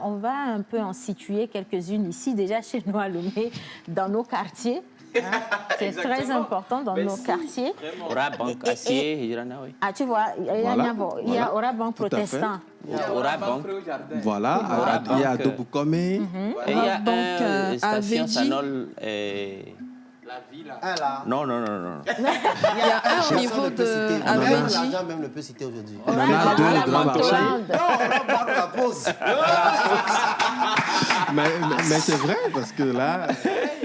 [SPEAKER 1] un peu en situer quelques-unes ici, déjà chez nous à Lomé, dans nos quartiers. Hein. C'est très important dans nos quartiers.
[SPEAKER 6] Orabank, Acier, Hirana, oui.
[SPEAKER 1] Ah, tu vois, il y a Orabank
[SPEAKER 14] Tout à fait.
[SPEAKER 1] protestant.
[SPEAKER 6] Orabank.
[SPEAKER 14] Voilà, il y a Dobukome.
[SPEAKER 6] Et il y a
[SPEAKER 5] Orabank,
[SPEAKER 6] station
[SPEAKER 5] Aveji.
[SPEAKER 6] Sanol.
[SPEAKER 2] La vie, là.
[SPEAKER 3] Un là.
[SPEAKER 6] Non.
[SPEAKER 5] Il y a un au niveau de Aveji.
[SPEAKER 3] L'argent même ne peut citer aujourd'hui.
[SPEAKER 14] On en a deux au grand marché.
[SPEAKER 3] La pause.
[SPEAKER 14] Mais c'est vrai, parce que là,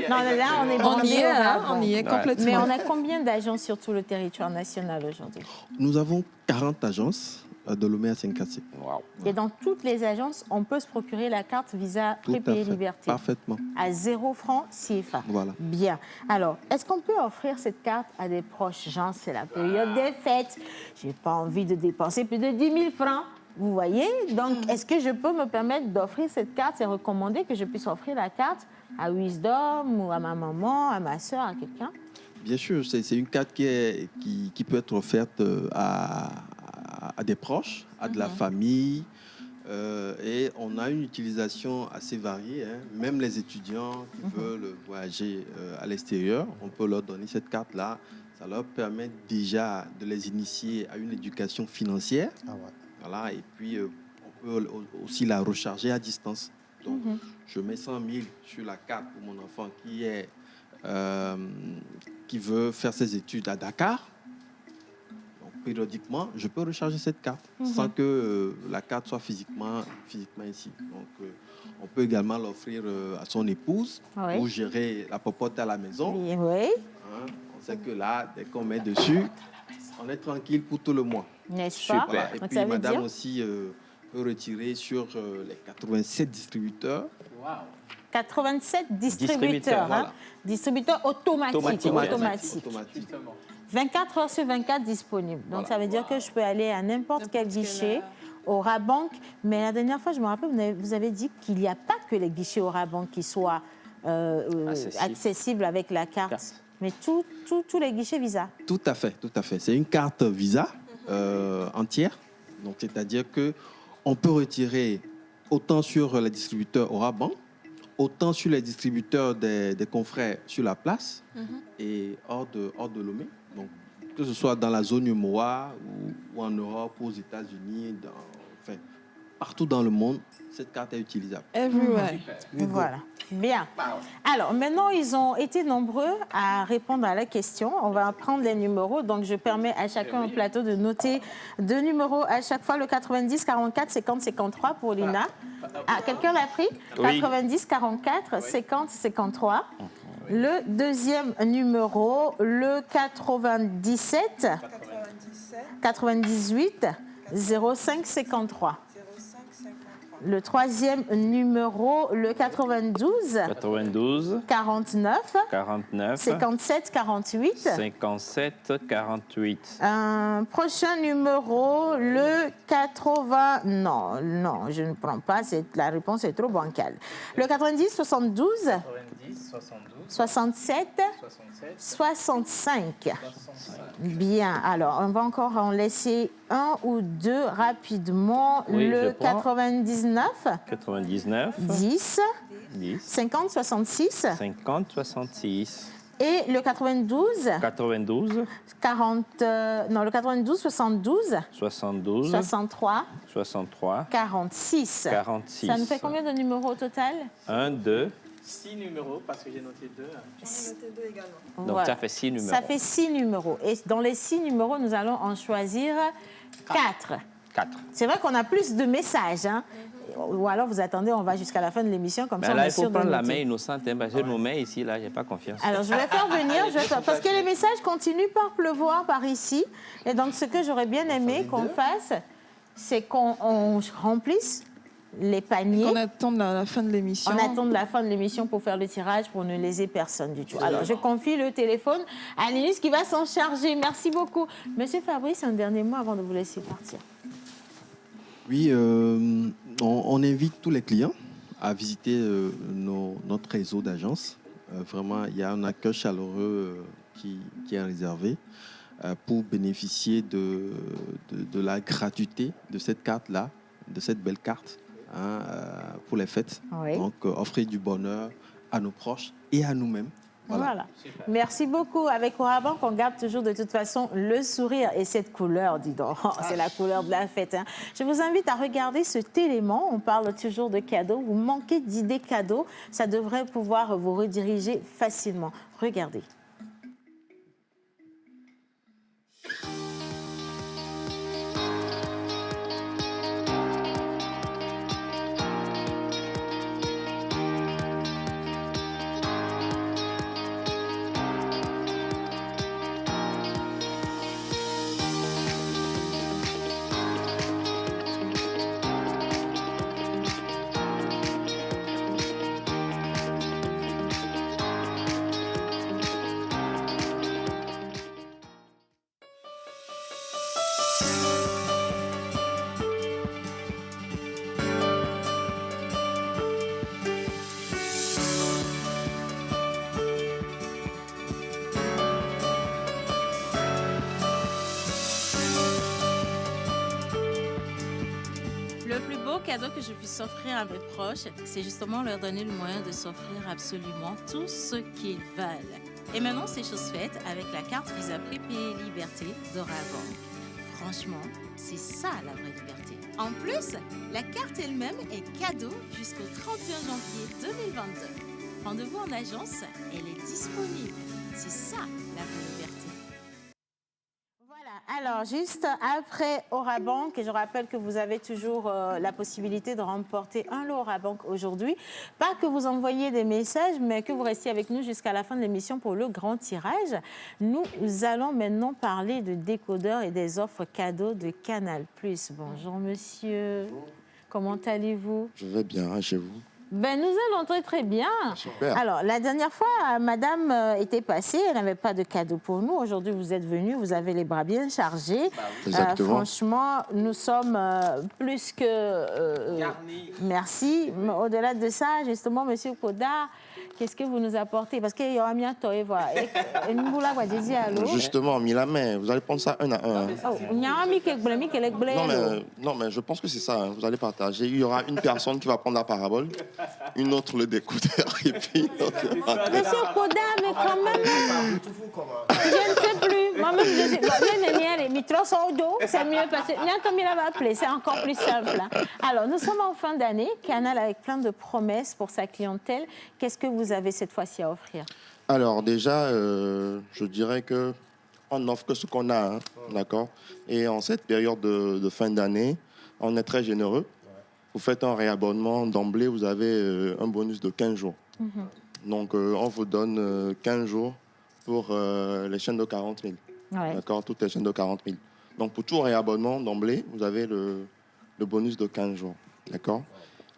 [SPEAKER 1] Non, là, on est
[SPEAKER 5] On y
[SPEAKER 1] bandés
[SPEAKER 5] est,
[SPEAKER 1] au
[SPEAKER 5] hein,
[SPEAKER 1] Orabank.
[SPEAKER 5] on y est
[SPEAKER 1] Mais
[SPEAKER 5] complètement.
[SPEAKER 1] on a combien d'agences sur tout le territoire national aujourd'hui?
[SPEAKER 14] nous avons 40 agences de Lomé à Saint-Cassé.
[SPEAKER 6] Wow.
[SPEAKER 1] Et dans toutes les agences, on peut se procurer la carte Visa
[SPEAKER 14] Tout à
[SPEAKER 1] Prépayée
[SPEAKER 14] fait,
[SPEAKER 1] Liberté
[SPEAKER 14] parfaitement.
[SPEAKER 1] à 0 francs CFA.
[SPEAKER 14] Voilà.
[SPEAKER 1] Bien. Alors, est-ce qu'on peut offrir cette carte à des proches gens? C'est la période des fêtes. J'ai pas envie de dépenser plus de 10 000 francs. Vous voyez? Donc, est-ce que je peux me permettre d'offrir cette carte? C'est recommandé que je puisse offrir la carte à Wisdom ou à ma maman, à ma soeur, à quelqu'un?
[SPEAKER 14] Bien sûr, c'est une carte qui peut être offerte à des proches, à de la famille. Et on a une utilisation assez variée. Hein. Même les étudiants qui veulent voyager à l'extérieur, on peut leur donner cette carte-là. Ça leur permet déjà de les initier à une éducation financière.
[SPEAKER 3] Ah ouais.
[SPEAKER 14] Voilà, et puis, on peut aussi la recharger à distance. Donc, je mets 100 000 sur la carte pour mon enfant qui veut faire ses études à Dakar. Donc, périodiquement, je peux recharger cette carte sans que la carte soit physiquement ici. Donc, on peut également l'offrir à son épouse pour gérer la popote à la maison.
[SPEAKER 1] Oui.
[SPEAKER 14] Hein, on sait que là, dès qu'on met dessus, on est tranquille pour tout le mois.
[SPEAKER 1] N'est-ce pas?
[SPEAKER 14] Voilà. Et
[SPEAKER 1] Donc,
[SPEAKER 14] puis,
[SPEAKER 1] ça veut
[SPEAKER 14] madame
[SPEAKER 1] dire...
[SPEAKER 14] aussi peut retirer sur les 87 distributeurs.
[SPEAKER 2] Waouh.
[SPEAKER 1] 87 distributeurs.
[SPEAKER 14] Voilà.
[SPEAKER 1] Distributeurs automatiques.
[SPEAKER 2] Justement.
[SPEAKER 1] 24 heures sur 24 disponibles. Donc, ça veut dire que je peux aller à n'importe quel guichet, au Rabank. Mais la dernière fois, je me rappelle, vous avez dit qu'il n'y a pas que les guichets au Rabank qui soient accessibles avec la carte. Mais tous les guichets Visa.
[SPEAKER 14] Tout à fait. C'est une carte Visa entière. Donc, c'est-à-dire qu'on peut retirer autant sur les distributeurs au Rabank, autant sur les distributeurs des confrères sur la place et hors de Lomé. Donc, que ce soit dans la zone UMOA ou en Europe, aux États-Unis, partout dans le monde, cette carte est utilisable.
[SPEAKER 5] Everywhere.
[SPEAKER 1] Voilà. Bien. Alors, maintenant, ils ont été nombreux à répondre à la question. On va prendre les numéros. Donc, je permets à chacun au plateau de noter 2 numéros à chaque fois. Le 90 44 50 53 pour Lina. Ah, quelqu'un l'a pris? 90 44 50 53. Le deuxième numéro, le 97 98 05 53. Le troisième numéro, le 92 49 57 48. Un prochain numéro, le 80... Non, je ne prends pas. La réponse est trop bancale. Le 90 72 67 65. Bien, alors on va encore en laisser un ou deux rapidement.
[SPEAKER 6] Oui,
[SPEAKER 1] le 99 10 50 66 et le 92 72 63 46. Ça nous fait combien de numéros au total?
[SPEAKER 6] 1, 2.
[SPEAKER 2] 6 numéros, parce que j'ai noté 2.
[SPEAKER 8] J'en ai noté 2 également.
[SPEAKER 6] Donc,
[SPEAKER 1] Voilà.
[SPEAKER 6] ça fait 6 numéros.
[SPEAKER 1] Ça fait 6 numéros. Et dans les 6 numéros, nous allons en choisir 4. C'est vrai qu'on a plus de messages. Hein? Ou alors, vous attendez, on va jusqu'à la fin de l'émission. Comme ça, on
[SPEAKER 6] là,
[SPEAKER 1] est
[SPEAKER 6] il faut
[SPEAKER 1] sûr de
[SPEAKER 6] prendre la
[SPEAKER 1] noter.
[SPEAKER 6] main innocente, hein, parce que nos mains ici, là, j'ai pas confiance.
[SPEAKER 1] Alors, je vais faire venir, parce que les messages continuent par pleuvoir par ici. Et donc, ce que j'aurais bien aimé qu'on fasse, c'est qu'on remplisse les paniers.
[SPEAKER 5] On attend la fin de l'émission.
[SPEAKER 1] On attend la fin de l'émission pour faire le tirage, pour ne léser personne du tout. Alors, je confie le téléphone à Linus qui va s'en charger. Merci beaucoup. Monsieur Fabrice, un dernier mot avant de vous laisser partir.
[SPEAKER 14] Oui, on invite tous les clients à visiter notre réseau d'agences. Vraiment, il y a un accueil chaleureux qui est réservé pour bénéficier de la gratuité de cette carte-là, de cette belle carte pour les fêtes.
[SPEAKER 1] Oui.
[SPEAKER 14] Donc, offrir du bonheur à nos proches et à nous-mêmes.
[SPEAKER 1] Voilà. Merci beaucoup. Avec Orabank, on garde toujours de toute façon le sourire et cette couleur, dis donc. Oh, c'est la couleur de la fête. Hein. Je vous invite à regarder cet élément. On parle toujours de cadeaux. Vous manquez d'idées cadeaux. Ça devrait pouvoir vous rediriger facilement. Regardez. Le plus beau cadeau que je puisse offrir à mes proches, c'est justement leur donner le moyen de s'offrir absolument tout ce qu'ils veulent. Et maintenant, c'est chose faite avec la carte Visa Prépayée Liberté d'Orabank. Franchement, c'est ça la vraie liberté. En plus, la carte elle-même est cadeau jusqu'au 31 janvier 2022. Rendez-vous en agence, elle est disponible. C'est ça la vraie liberté. Voilà, alors juste après Orabank, et je rappelle que vous avez toujours la possibilité de remporter un lot Orabank aujourd'hui. Pas que vous envoyiez des messages, mais que vous restiez avec nous jusqu'à la fin de l'émission pour le grand tirage. Nous allons maintenant parler de décodeurs et des offres cadeaux de Canal+. Bonjour monsieur, comment allez-vous?
[SPEAKER 15] Je vais bien, chez vous?
[SPEAKER 1] Ben, nous allons très très bien.
[SPEAKER 15] Super.
[SPEAKER 1] Alors, la dernière fois, madame était passée, elle n'avait pas de cadeau pour nous. Aujourd'hui, vous êtes venus, vous avez les bras bien chargés.
[SPEAKER 15] Exactement.
[SPEAKER 1] Franchement, nous sommes plus que... merci. Mais au-delà de ça, justement, monsieur Koda, qu'est-ce que vous nous apportez? Parce qu'il y aura bien toi et voilà. Et nous, là, vous avez dit allô.
[SPEAKER 15] Justement, mis la main, vous allez prendre ça un à un. Non, mais je pense que c'est ça, hein. Vous allez partager. Il y aura une personne qui va prendre la parabole, une autre le décodeur, et puis...
[SPEAKER 1] Monsieur Koda, mais quand même... Je ne sais plus. Moi-même, je sais... C'est mieux parce que bientôt, il va appeler. C'est encore plus simple. Alors, nous sommes en fin d'année. Canal avec plein de promesses pour sa clientèle. Qu'est-ce que vous avez cette fois-ci à offrir?
[SPEAKER 15] Alors déjà, je dirais qu'on n'offre que ce qu'on a, hein, d'accord? Et en cette période de fin d'année, on est très généreux. Vous faites un réabonnement d'emblée, vous avez un bonus de 15 jours. Donc, on vous donne 15 jours pour les chaînes de 40 000.
[SPEAKER 1] Ouais.
[SPEAKER 15] D'accord? Toutes les chaînes de 40 000. Donc, pour tout réabonnement d'emblée, vous avez le bonus de 15 jours. D'accord?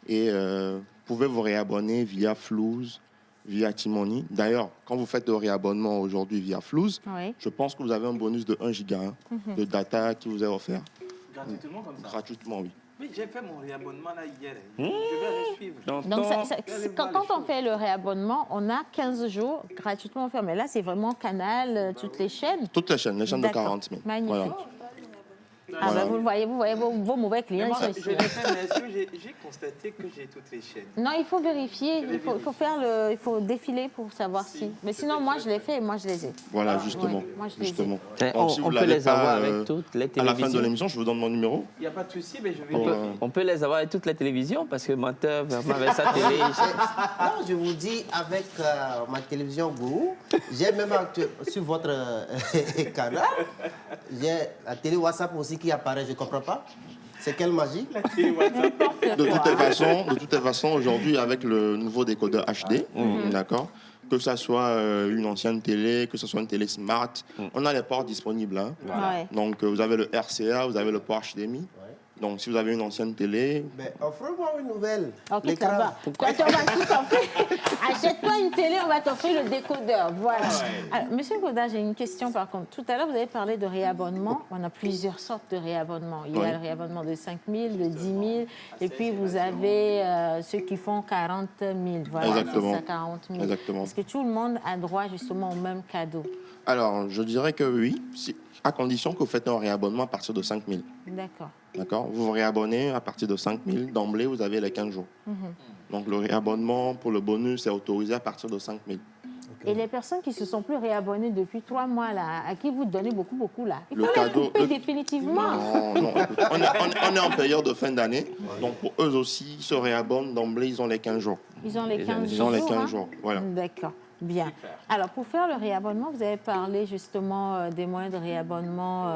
[SPEAKER 15] Et vous pouvez vous réabonner via Flouze, via Timoni. D'ailleurs, quand vous faites le réabonnement aujourd'hui via Flouze, je pense que vous avez un bonus de 1 giga de data qui vous est offert.
[SPEAKER 2] Gratuitement comme ça?
[SPEAKER 15] Gratuitement, oui.
[SPEAKER 2] Oui, j'ai fait mon réabonnement là hier. Je vais le suivre.
[SPEAKER 1] Donc, quand on fait le réabonnement, on a 15 jours gratuitement offert. Mais là, c'est vraiment Canal, toutes les chaînes.
[SPEAKER 15] Toutes les chaînes de 40 000.
[SPEAKER 1] Magnifique.
[SPEAKER 15] Voilà.
[SPEAKER 1] Ah
[SPEAKER 15] Voilà.
[SPEAKER 1] Ben vous voyez vos mauvais clients.
[SPEAKER 2] Moi,
[SPEAKER 1] Ils sont
[SPEAKER 2] je
[SPEAKER 1] ici.
[SPEAKER 2] l'ai fait, mais est-ce que j'ai constaté que j'ai toutes les chaînes?
[SPEAKER 1] Non, il faut vérifier. Il faut défiler pour savoir si. Mais sinon, moi, je l'ai fait et moi, je les ai.
[SPEAKER 15] Voilà, justement.
[SPEAKER 1] Ouais, moi, je les ai.
[SPEAKER 15] justement.
[SPEAKER 6] On
[SPEAKER 15] si vous
[SPEAKER 6] peut
[SPEAKER 15] l'avez
[SPEAKER 6] les
[SPEAKER 15] pas,
[SPEAKER 6] avoir avec toutes les
[SPEAKER 15] à la fin de
[SPEAKER 6] télévisions.
[SPEAKER 15] l'émission, je vous donne mon numéro.
[SPEAKER 2] Il n'y a pas de souci, mais je vais...
[SPEAKER 6] On peut les avoir avec toutes les télévisions parce que menteur, avec sa télé.
[SPEAKER 3] Non, je vous dis, avec ma télévision Gourou, j'ai même sur votre canal, j'ai la télé WhatsApp aussi qui apparaît, je ne comprends pas. C'est quelle magie?
[SPEAKER 15] De toutes les façons, aujourd'hui, avec le nouveau décodeur HD, d'accord, que ce soit une ancienne télé, que ce soit une télé smart, on a les ports disponibles. Hein.
[SPEAKER 1] Ouais.
[SPEAKER 15] Donc, vous avez le RCA, vous avez le port HDMI. Donc, si vous avez une ancienne télé...
[SPEAKER 3] Mais offrez-moi une nouvelle.
[SPEAKER 1] Ok,
[SPEAKER 3] L'écran.
[SPEAKER 1] ça va. Toi, on va tout t'offrir. Achète-toi une télé, on va t'offrir le décodeur. Voilà. Alors, monsieur Koda, j'ai une question par contre. Tout à l'heure, vous avez parlé de réabonnement. On a plusieurs sortes de réabonnements. Il y a le réabonnement de 5 000, de 10 000. Et puis, vous avez ceux qui font 40 000. Voilà,
[SPEAKER 15] Exactement.
[SPEAKER 1] c'est ça, 40 000.
[SPEAKER 15] Exactement.
[SPEAKER 1] Est-ce que tout le monde a droit justement au même cadeau?
[SPEAKER 15] Alors, je dirais que oui, à condition que vous faites un réabonnement à partir de 5 000.
[SPEAKER 1] D'accord.
[SPEAKER 15] D'accord? Vous vous réabonnez à partir de 5 000. D'emblée, vous avez les 15 jours. Donc, le réabonnement pour le bonus est autorisé à partir de 5 000.
[SPEAKER 1] Et les personnes qui se sont plus réabonnées depuis 3 mois, là, à qui vous donnez beaucoup, là, il
[SPEAKER 15] Le
[SPEAKER 1] faut
[SPEAKER 15] cadeau-
[SPEAKER 1] les couper
[SPEAKER 15] le-
[SPEAKER 1] définitivement.
[SPEAKER 15] Non. On est en période de fin d'année. Donc, pour eux aussi, ils se réabonnent d'emblée, ils ont les 15 jours.
[SPEAKER 1] Ils ont les 15 jours.
[SPEAKER 15] Ils ont les 15
[SPEAKER 1] hein?
[SPEAKER 15] jours, voilà.
[SPEAKER 1] D'accord. Bien. Alors, pour faire le réabonnement, vous avez parlé justement des moyens de réabonnement.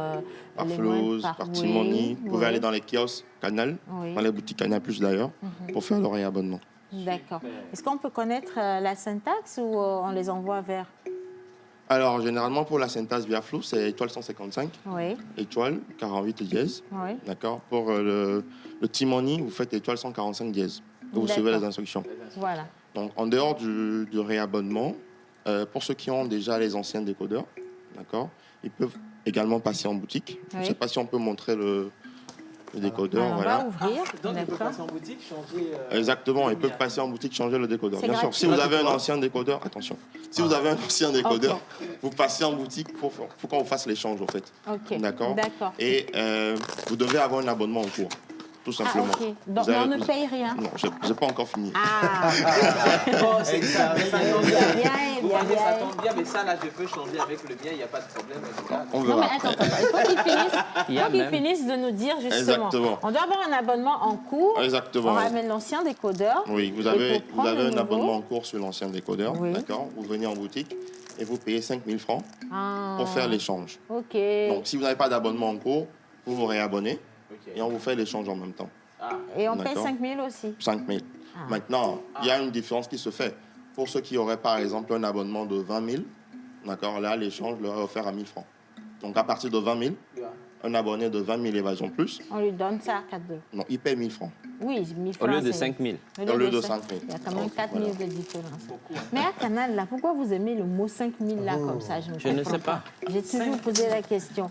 [SPEAKER 15] Par
[SPEAKER 1] les moyens
[SPEAKER 15] Flouze,
[SPEAKER 1] par-
[SPEAKER 15] par
[SPEAKER 1] oui,
[SPEAKER 15] Timoni. Vous pouvez
[SPEAKER 1] oui.
[SPEAKER 15] aller dans les kiosques Canal,
[SPEAKER 1] Oui.
[SPEAKER 15] dans les boutiques Canal Plus d'ailleurs, pour faire le réabonnement.
[SPEAKER 1] D'accord. Est-ce qu'on peut connaître la syntaxe ou on les envoie vers?
[SPEAKER 15] Alors, généralement, pour la syntaxe via Flouze, c'est étoile 155,
[SPEAKER 1] Oui.
[SPEAKER 15] étoile 48 dièse.
[SPEAKER 1] Oui.
[SPEAKER 15] D'accord. Pour le Timoni, vous faites étoile 145 dièse. Vous suivez
[SPEAKER 1] D'accord.
[SPEAKER 15] les instructions.
[SPEAKER 1] Voilà.
[SPEAKER 15] Donc, en dehors du réabonnement, pour ceux qui ont déjà les anciens décodeurs, d'accord, ils peuvent également passer en boutique. Je ne
[SPEAKER 1] Oui.
[SPEAKER 15] sais pas si on peut montrer le décodeur.
[SPEAKER 1] Alors, on
[SPEAKER 15] voilà.
[SPEAKER 1] va ouvrir.
[SPEAKER 2] Donc, on peut
[SPEAKER 1] D'accord.
[SPEAKER 2] passer en boutique, changer...
[SPEAKER 15] Exactement, ils peuvent passer en boutique, changer le décodeur.
[SPEAKER 1] C'est
[SPEAKER 15] Bien sûr,
[SPEAKER 1] gratuit.
[SPEAKER 15] si vous avez un ancien décodeur, attention, si vous avez un ancien décodeur, vous passez en boutique pour qu'on vous fasse l'échange, en fait.
[SPEAKER 1] OK.
[SPEAKER 15] D'accord.
[SPEAKER 1] D'accord.
[SPEAKER 15] Et vous devez avoir un abonnement en cours. tout simplement.
[SPEAKER 1] Ah, ok. Donc, on ne paye rien.
[SPEAKER 15] Non, je n'ai pas encore fini.
[SPEAKER 1] Ah.
[SPEAKER 2] Bon, c'est ça. Ça tombe bien.
[SPEAKER 1] Bien,
[SPEAKER 2] Vous
[SPEAKER 1] bien,
[SPEAKER 2] voyez,
[SPEAKER 1] bien.
[SPEAKER 2] ça tombe bien, mais ça, là, je peux changer avec le mien, il n'y a pas de problème.
[SPEAKER 15] On
[SPEAKER 1] Non,
[SPEAKER 15] verra.
[SPEAKER 1] mais attends. Il faut
[SPEAKER 6] Il y a
[SPEAKER 1] qu'ils
[SPEAKER 6] même-
[SPEAKER 1] finissent de nous dire justement.
[SPEAKER 15] Exactement.
[SPEAKER 1] On doit avoir un abonnement en cours.
[SPEAKER 15] Exactement.
[SPEAKER 1] On ramène l'ancien décodeur.
[SPEAKER 15] Oui, vous
[SPEAKER 1] Et
[SPEAKER 15] avez,
[SPEAKER 1] pour
[SPEAKER 15] vous
[SPEAKER 1] prendre
[SPEAKER 15] avez
[SPEAKER 1] le
[SPEAKER 15] un
[SPEAKER 1] nouveau-
[SPEAKER 15] abonnement en cours sur l'ancien décodeur,
[SPEAKER 1] Oui.
[SPEAKER 15] d'accord? Vous venez en boutique et vous payez 5 000 francs
[SPEAKER 1] Ah.
[SPEAKER 15] pour faire l'échange.
[SPEAKER 1] Ok.
[SPEAKER 15] Donc, si vous n'avez pas d'abonnement en cours, vous vous réabonnez et on vous fait l'échange en même temps.
[SPEAKER 1] Et on paye
[SPEAKER 15] D'accord.
[SPEAKER 1] 5 000 aussi.
[SPEAKER 15] 5 000.
[SPEAKER 1] Ah.
[SPEAKER 15] Maintenant, il y a une différence qui se fait. Pour ceux qui auraient, par exemple, un abonnement de 20 000, d'accord, là, l'échange leur est offert à 1 000 francs. Donc, à partir de 20 000, un abonné de 20 000 évasions plus,
[SPEAKER 1] On lui donne ça à 4-2.
[SPEAKER 15] non, il paye 1 000 francs.
[SPEAKER 1] Oui, 1 000 francs.
[SPEAKER 6] Au lieu de
[SPEAKER 1] c'est-
[SPEAKER 6] 5 000.
[SPEAKER 15] Au lieu de 5 000.
[SPEAKER 1] Il y a quand même 4 000 de différence.
[SPEAKER 2] hein.
[SPEAKER 1] Mais à Canal, là, pourquoi vous aimez le mot 5 000 là comme ça?
[SPEAKER 6] Je ne
[SPEAKER 1] comprends
[SPEAKER 6] sais pas.
[SPEAKER 1] J'ai toujours posé la question.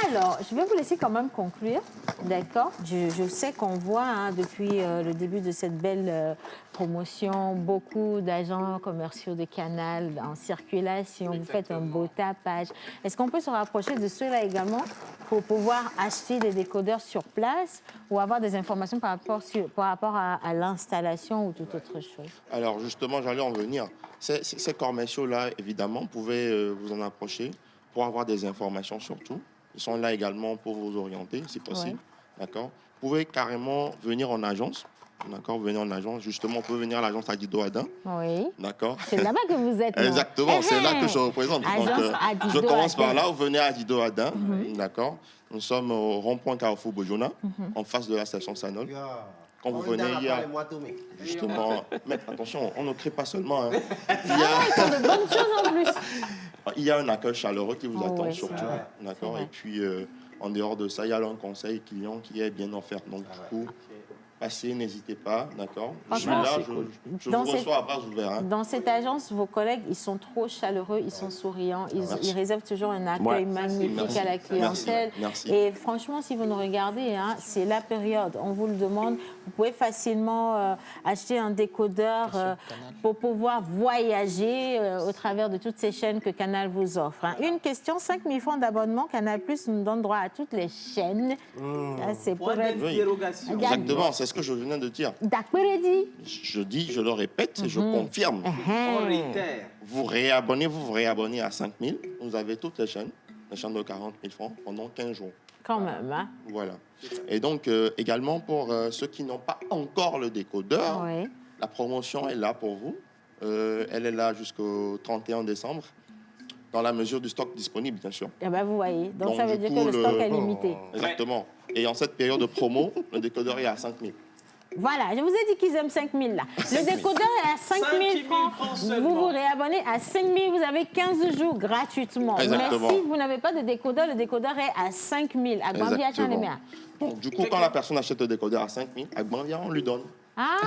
[SPEAKER 1] Alors, je vais vous laisser quand même conclure, d'accord? Je sais qu'on voit hein, depuis le début de cette belle promotion, beaucoup d'agents commerciaux de Canal en circulation. Vous faites un beau tapage. Est-ce qu'on peut se rapprocher de ceux-là également pour pouvoir acheter des décodeurs sur place ou avoir des informations par rapport à l'installation ou toute autre chose?
[SPEAKER 15] Alors justement, j'allais en venir. Ces commerciaux-là, évidemment, vous pouvez vous en approcher pour avoir des informations sur tout. Ils sont là également pour vous orienter, si possible. D'accord. Vous pouvez carrément venir en agence. D'accord, venir en agence. Justement, on peut venir à l'agence Adido Adin.
[SPEAKER 1] Oui.
[SPEAKER 15] D'accord.
[SPEAKER 1] C'est là-bas que vous êtes. non?
[SPEAKER 15] Exactement, c'est là que je représente. Donc,
[SPEAKER 1] Agence Adido
[SPEAKER 15] je commence par
[SPEAKER 1] Adin.
[SPEAKER 15] là, vous venez à Adido Adin. D'accord. Nous sommes au rond-point Carrefour Bojona, en face de la station Sanol. Quand vous venez, il y a justement. Mais attention, on ne crée pas seulement. Hein.
[SPEAKER 1] de bonnes choses en plus.
[SPEAKER 15] Il y a un accueil chaleureux qui vous
[SPEAKER 1] Oh,
[SPEAKER 15] attend
[SPEAKER 1] ouais,
[SPEAKER 15] surtout.
[SPEAKER 1] c'est vrai.
[SPEAKER 15] D'accord.
[SPEAKER 1] C'est
[SPEAKER 15] Et puis, en dehors de ça, il y a un conseil client qui est bien offert. Donc, du coup, passez, n'hésitez pas. D'accord. Je suis
[SPEAKER 1] Franchement,
[SPEAKER 15] là,
[SPEAKER 1] c'est cool.
[SPEAKER 15] je
[SPEAKER 1] Dans
[SPEAKER 15] vous
[SPEAKER 1] cette-
[SPEAKER 15] reçois à bras ouverts. Hein.
[SPEAKER 1] Dans cette agence, vos collègues, ils sont trop chaleureux, ils sont souriants, ils réservent toujours un accueil
[SPEAKER 15] Ouais.
[SPEAKER 1] magnifique
[SPEAKER 15] Merci.
[SPEAKER 1] à la clientèle.
[SPEAKER 15] Merci.
[SPEAKER 1] Et franchement, si vous nous regardez, hein, c'est la période, on vous le demande, vous pouvez facilement acheter un décodeur pour pouvoir voyager au travers de toutes ces chaînes que Canal vous offre. hein. Une question, 5 000 francs d'abonnement, Canal Plus nous donne droit à toutes les chaînes. Là, c'est pour être...
[SPEAKER 15] Oui. Exactement, c'est ce que je venais de dire.
[SPEAKER 1] D'après-dit.
[SPEAKER 15] Je dis, je le répète, et je confirme.
[SPEAKER 2] On réitère.
[SPEAKER 15] Vous vous réabonnez à 5 000. Vous avez toutes les chaînes de 40 000 francs pendant 15 jours.
[SPEAKER 1] Quand même, hein.
[SPEAKER 15] Voilà. Et donc, également, pour ceux qui n'ont pas encore le décodeur, la promotion est là pour vous. Elle est là jusqu'au 31 décembre, dans la mesure du stock disponible, bien sûr.
[SPEAKER 1] Eh ben, vous voyez, donc ça veut
[SPEAKER 15] du
[SPEAKER 1] dire
[SPEAKER 15] coup,
[SPEAKER 1] que le stock est limité.
[SPEAKER 15] Exactement. Et en cette période de promo, le décodeur est à 5 000.
[SPEAKER 1] Voilà, je vous ai dit qu'ils aiment 5 000 là. Le décodeur est à 5 000 francs. Vous vous réabonnez à 5 000, vous avez 15 jours gratuitement.
[SPEAKER 15] Exactement.
[SPEAKER 1] Mais si vous n'avez pas de décodeur, le décodeur est à 5 000. À Gbambia,
[SPEAKER 15] Exactement. Donc, du coup, quand la personne achète le décodeur à 5 000, à Gbambia, on lui donne.
[SPEAKER 1] Ah,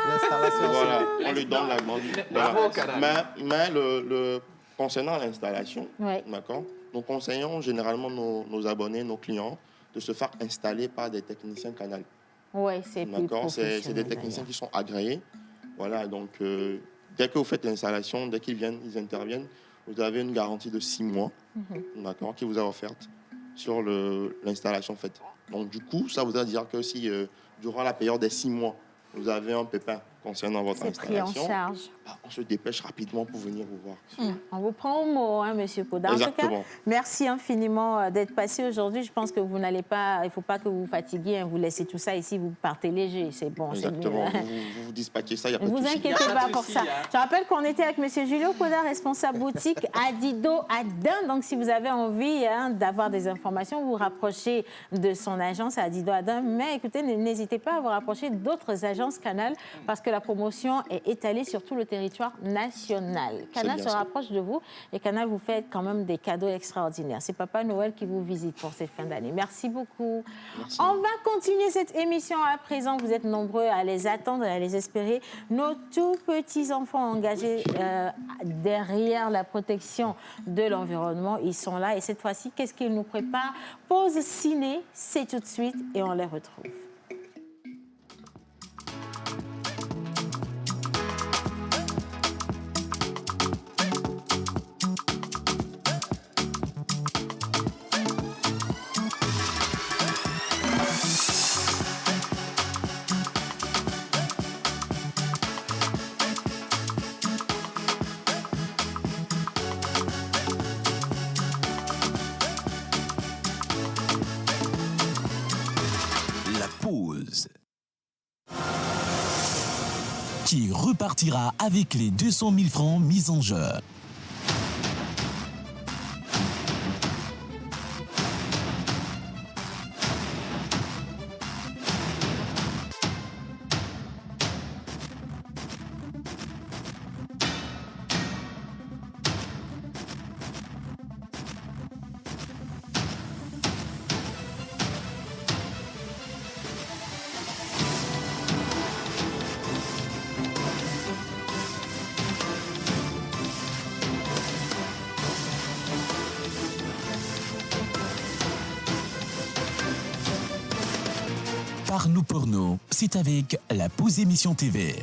[SPEAKER 15] Voilà, on lui donne la Gbambia.
[SPEAKER 2] Bravo,
[SPEAKER 15] Voilà. Mais concernant l'installation, d'accord, nous conseillons généralement nos abonnés, nos clients, de se faire installer par des techniciens Canal.
[SPEAKER 1] oui, c'est plus
[SPEAKER 15] D'accord, c'est des
[SPEAKER 1] professionnel,
[SPEAKER 15] techniciens
[SPEAKER 1] d'ailleurs.
[SPEAKER 15] qui sont agréés. Voilà, donc dès que vous faites l'installation, dès qu'ils viennent, ils interviennent, vous avez une garantie de 6 mois, d'accord, qui vous est offerte sur l'installation faite. Donc du coup, ça voudrait dire que si durant la période des 6 mois, vous avez un pépin concernant votre
[SPEAKER 1] C'est pris en
[SPEAKER 15] installation,
[SPEAKER 1] charge.
[SPEAKER 15] on se dépêche rapidement pour venir vous voir.
[SPEAKER 1] On vous prend au mot, hein, Monsieur Koda. En tout cas,
[SPEAKER 15] Exactement.
[SPEAKER 1] merci infiniment d'être passé aujourd'hui. Je pense que vous n'allez pas, il ne faut pas que vous vous fatiguiez. Hein, vous laissez tout ça ici, vous partez léger. C'est bon.
[SPEAKER 15] Exactement,
[SPEAKER 1] c'est mieux.
[SPEAKER 15] vous dispatchez ça, il n'y a pas
[SPEAKER 1] Ne
[SPEAKER 15] de
[SPEAKER 1] vous
[SPEAKER 15] souci.
[SPEAKER 1] inquiétez pas pour ça. Je rappelle qu'on était avec M. Julio Koda, responsable boutique Adido Adin. Donc, si vous avez envie d'avoir des informations, vous vous rapprochez de son agence Adido Adin. Mais écoutez, n'hésitez pas à vous rapprocher d'autres agences Canal parce que la promotion est étalée sur tout le territoire national. Canal
[SPEAKER 15] bien
[SPEAKER 1] se
[SPEAKER 15] ça.
[SPEAKER 1] rapproche de vous et Canal vous fait quand même des cadeaux extraordinaires. C'est Papa Noël qui vous visite pour cette fin d'année. Merci beaucoup.
[SPEAKER 15] Merci.
[SPEAKER 1] On va continuer cette émission à présent. Vous êtes nombreux à les attendre et à les espérer. Nos tout petits enfants engagés derrière la protection de l'environnement, ils sont là. Et cette fois-ci, qu'est-ce qu'ils nous préparent? Pause ciné, c'est tout de suite et on les retrouve.
[SPEAKER 16] qui repartira avec les 200 000 francs mis en jeu. Parle-nous porno, c'est avec la Pause Émission TV.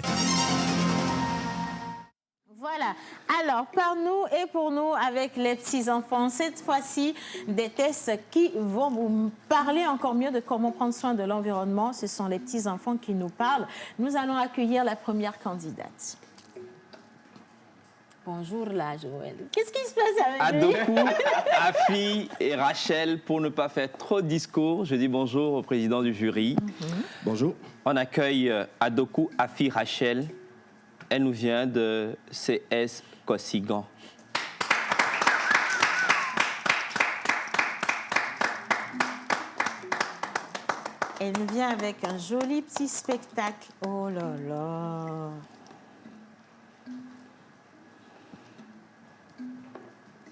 [SPEAKER 1] Voilà. Alors, par nous et pour nous, avec les petits-enfants, cette fois-ci, des tests qui vont vous parler encore mieux de comment prendre soin de l'environnement. Ce sont les petits-enfants qui nous parlent. Nous allons accueillir la première candidate. Bonjour là, Joël. Qu'est-ce qui se passe avec lui?
[SPEAKER 6] Adokou, Afi et Rachel, pour ne pas faire trop de discours, je dis bonjour au président du jury.
[SPEAKER 14] Bonjour.
[SPEAKER 6] On accueille Adokou, Afi, Rachel. Elle nous vient de CS Kosigan.
[SPEAKER 1] Elle nous vient avec un joli petit spectacle. Oh là là.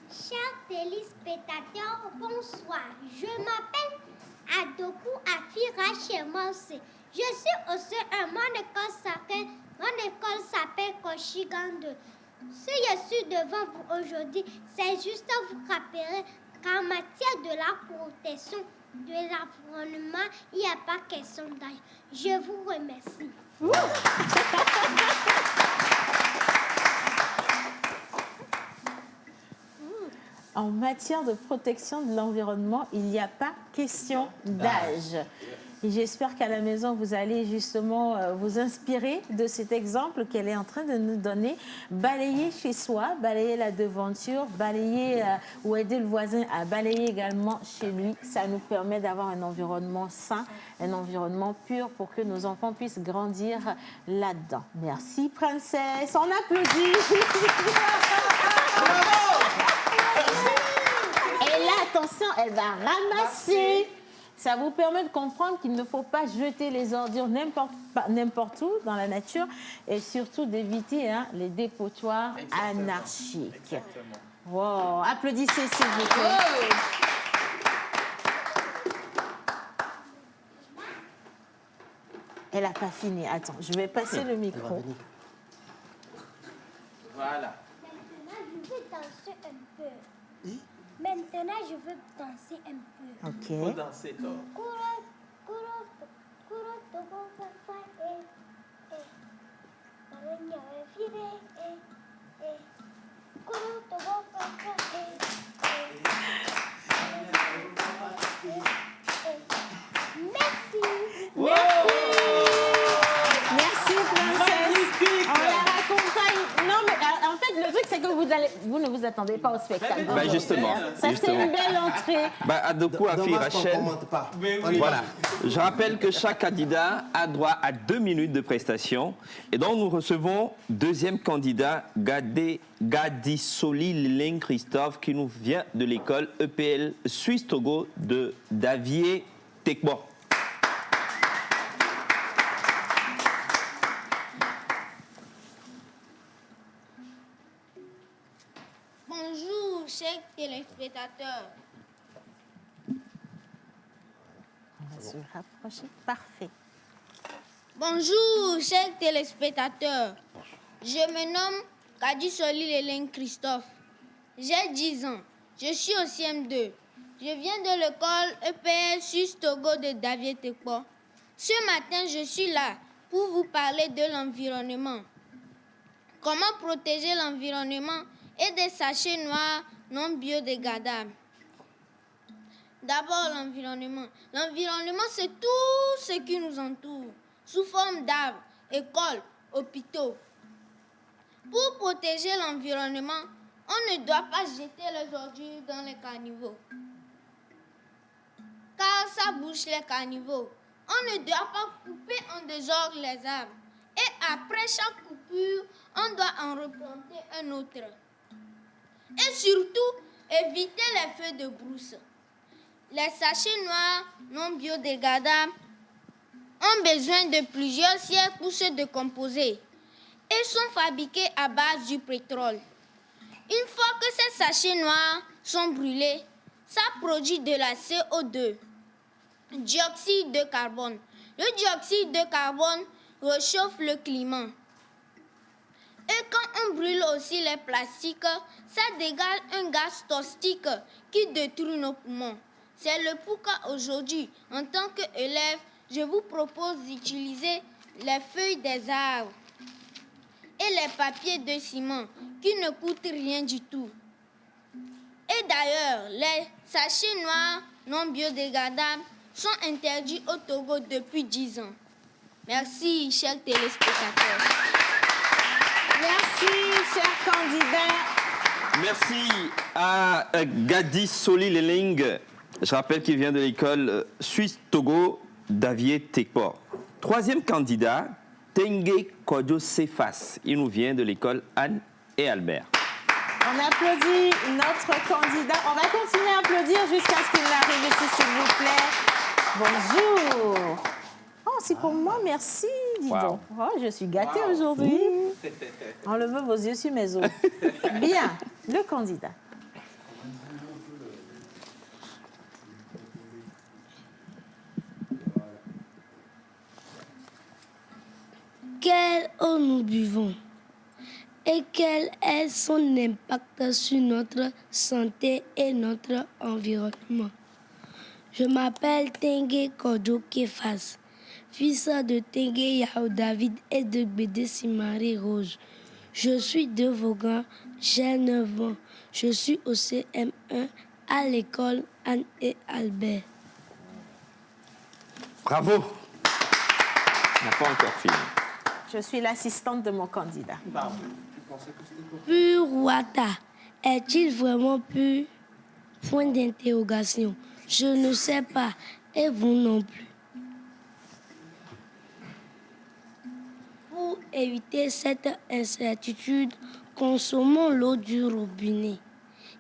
[SPEAKER 17] Chers téléspectateurs, bonsoir. Je m'appelle Adokou Afi Rachel Manse. Je suis au CE. Mon école s'appelle Koshigan 2. Si je suis devant vous aujourd'hui, c'est juste à vous rappeler qu'en matière de la protection de l'environnement, il n'y a pas question d'âge. Je vous remercie.
[SPEAKER 1] En matière de protection de l'environnement, il n'y a pas question d'âge. Et j'espère qu'à la maison, vous allez justement vous inspirer de cet exemple qu'elle est en train de nous donner. Balayer chez soi, balayer la devanture, balayer ou aider le voisin à balayer également chez lui. Ça nous permet d'avoir un environnement sain, un environnement pur pour que nos enfants puissent grandir là-dedans. Merci, princesse. On applaudit. Et là, attention, elle va ramasser. Ça vous permet de comprendre qu'il ne faut pas jeter les ordures n'importe où dans la nature et surtout d'éviter les dépotoirs anarchiques. Wow. Applaudissez s'il vous plaît. Elle n'a pas fini. Attends, je vais passer le micro.
[SPEAKER 2] Voilà.
[SPEAKER 17] Maintenant, je veux danser un peu. Maintenant, je veux danser un peu.
[SPEAKER 1] Ok.
[SPEAKER 2] Faut danser, toi.
[SPEAKER 17] Merci.
[SPEAKER 1] Merci. Merci, princesse. On la raccompagne. Non, mais en fait, le truc, c'est que vous ne vous attendez pas au spectacle.
[SPEAKER 6] Bah justement.
[SPEAKER 1] Ça, c'est une belle entrée.
[SPEAKER 6] Bah, Adokou, Afi, Rachel. Voilà. Je rappelle que chaque candidat a droit à 2 minutes de prestation. Et donc, nous recevons deuxième candidat, Gadisoli Lilling Christophe, qui nous vient de l'école EPL Suisse Togo de Davier Tekbo.
[SPEAKER 17] Bonjour, chers téléspectateurs.
[SPEAKER 1] On va se rapprocher. Parfait.
[SPEAKER 17] Bonjour, chers téléspectateurs. Je me nomme Gadisoli Lilling Christophe. J'ai 10 ans. Je suis au CM2. Je viens de l'école EPL Suisse Togo de Davier Tekbo. Ce matin, je suis là pour vous parler de l'environnement. Comment protéger l'environnement et des sachets noirs non biodégradables. D'abord, l'environnement. L'environnement, c'est tout ce qui nous entoure, sous forme d'arbres, écoles, hôpitaux. Pour protéger l'environnement, on ne doit pas jeter les ordures dans les caniveaux, car ça bouche les caniveaux. On ne doit pas couper en désordre les arbres. Et après chaque
[SPEAKER 18] coupure, on doit en replanter un autre. Et surtout, éviter les feux de brousse. Les sachets noirs non biodégradables ont besoin de plusieurs siècles pour se décomposer et sont fabriqués à base du pétrole. Une fois que ces sachets noirs sont brûlés, ça produit de la CO2, dioxyde de carbone. Le dioxyde de carbone réchauffe le climat. Et quand on brûle aussi les plastiques, ça dégage un gaz toxique qui détruit nos poumons. C'est le pourquoi aujourd'hui, en tant qu'élève, je vous propose d'utiliser les feuilles des arbres et les papiers de ciment qui ne coûtent rien du tout. Et d'ailleurs, les sachets noirs non biodégradables sont interdits au Togo depuis 10 ans. Merci, chers téléspectateurs.
[SPEAKER 1] Merci, chers candidats.
[SPEAKER 6] Merci à Gadi Soli-Leling. Je rappelle qu'il vient de l'école Suisse-Togo d'Avier Tekpor. Troisième candidat, Tengue Kodjo Sefas. Il nous vient de l'école Anne et Albert.
[SPEAKER 1] On applaudit notre candidat. On va continuer à applaudir jusqu'à ce qu'il arrive ici, s'il vous plaît. Bonjour. Oh, c'est pour moi, merci, dis donc. Oh, je suis gâtée aujourd'hui. Enlevez vos yeux sur mes os. Bien, le candidat.
[SPEAKER 19] Quelle eau nous buvons et quel est son impact sur notre santé et notre environnement? Je m'appelle Tengue Kodjo Sefas, fils de Tengue Yao David et de Bédé Simari Rose. Je suis de Vaughan, j'ai 9 ans. Je suis au CM1 à l'école Anne et Albert.
[SPEAKER 6] Bravo. On n'a pas encore fini.
[SPEAKER 1] Je suis l'assistante de mon candidat.
[SPEAKER 19] Pur Wata, est-il vraiment pur? Point d'interrogation. Je ne sais pas, et vous non plus. Pour éviter cette incertitude, consommons l'eau du robinet.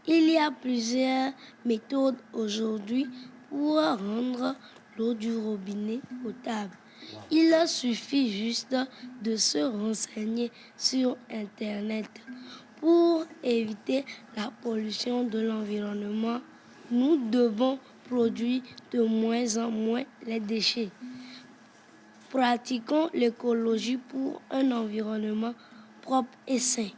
[SPEAKER 19] Il y a plusieurs méthodes aujourd'hui pour rendre l'eau du robinet potable. Il suffit juste de se renseigner sur Internet. Pour éviter la pollution de l'environnement, nous devons produire de moins en moins les déchets. Pratiquons l'écologie pour un environnement propre et sain.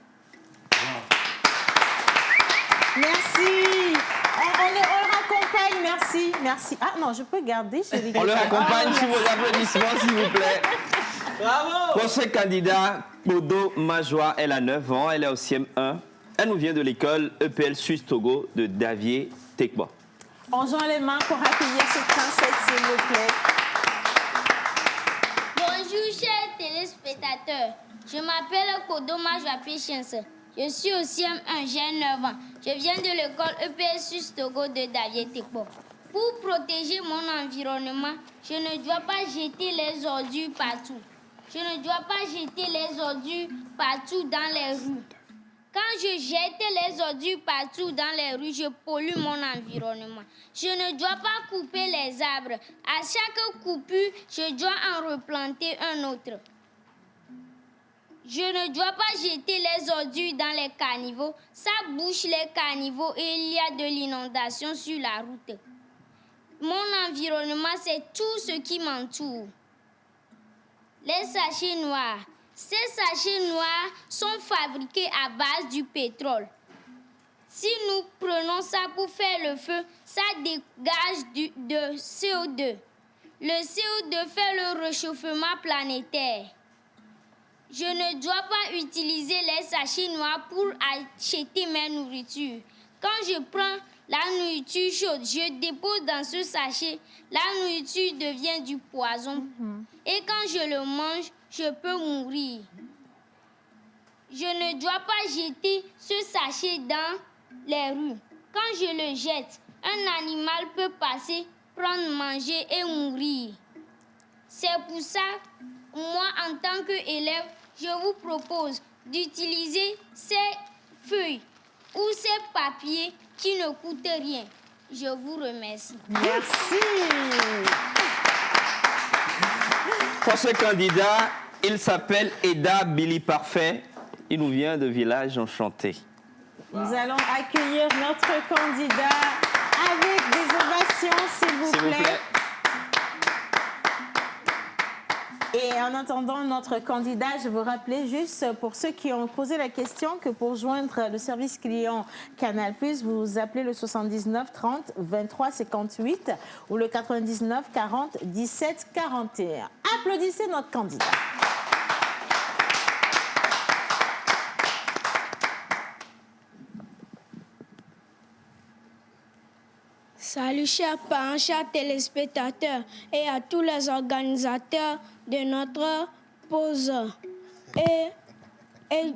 [SPEAKER 1] Merci. On le raccompagne, merci, merci. Ah non, je peux garder, chérie.
[SPEAKER 6] On le raccompagne sur vos applaudissements, s'il vous plaît.
[SPEAKER 2] Bravo.
[SPEAKER 6] Prochain candidat, Bodo Majoa, elle a 9 ans, elle est au CM1. Elle nous vient de l'école EPL Suisse Togo de Davier Tekpor.
[SPEAKER 1] On joint les mains pour accueillir cette princesse, s'il vous plaît.
[SPEAKER 18] Bonjour, chers téléspectateurs. Je m'appelle Bodo Majoa Patience. Je suis au CM1, j'ai 9 ans. Je viens de l'école EPL Suisse Togo de Davier Tekpor. Pour protéger mon environnement, je ne dois pas jeter les ordures partout. Je ne dois pas jeter les ordures partout dans les rues. Quand je jette les ordures partout dans les rues, je pollue mon environnement. Je ne dois pas couper les arbres. À chaque coupure, je dois en replanter un autre. Je ne dois pas jeter les ordures dans les caniveaux. Ça bouche les caniveaux et il y a de l'inondation sur la route. Mon environnement, c'est tout ce qui m'entoure. Les sachets noirs. Ces sachets noirs sont fabriqués à base du pétrole. Si nous prenons ça pour faire le feu, ça dégage de CO2. Le CO2 fait le réchauffement planétaire. Je ne dois pas utiliser les sachets noirs pour acheter mes nourritures. Quand je prends la nourriture chaude, je dépose dans ce sachet, la nourriture devient du poison. Et quand je le mange, je peux mourir. Je ne dois pas jeter ce sachet dans les rues. Quand je le jette, un animal peut passer, prendre, manger et mourir. C'est pour ça, moi, en tant qu'élève, je vous propose d'utiliser ces feuilles ou ces papiers qui ne coûtent rien. Je vous remercie.
[SPEAKER 1] Merci.
[SPEAKER 6] Pour ce candidat, il s'appelle Eda Billy Parfait. Il nous vient de Village Enchanté.
[SPEAKER 1] Nous allons accueillir notre candidat avec des ovations, s'il vous plaît. Et en attendant notre candidat, je vous rappelais juste pour ceux qui ont posé la question que pour joindre le service client Canal+, vous appelez le 79 30 23 58 ou le 99 40 17 41. Applaudissez notre candidat.
[SPEAKER 19] Salut chers parents, chers téléspectateurs et à tous les organisateurs de notre pause et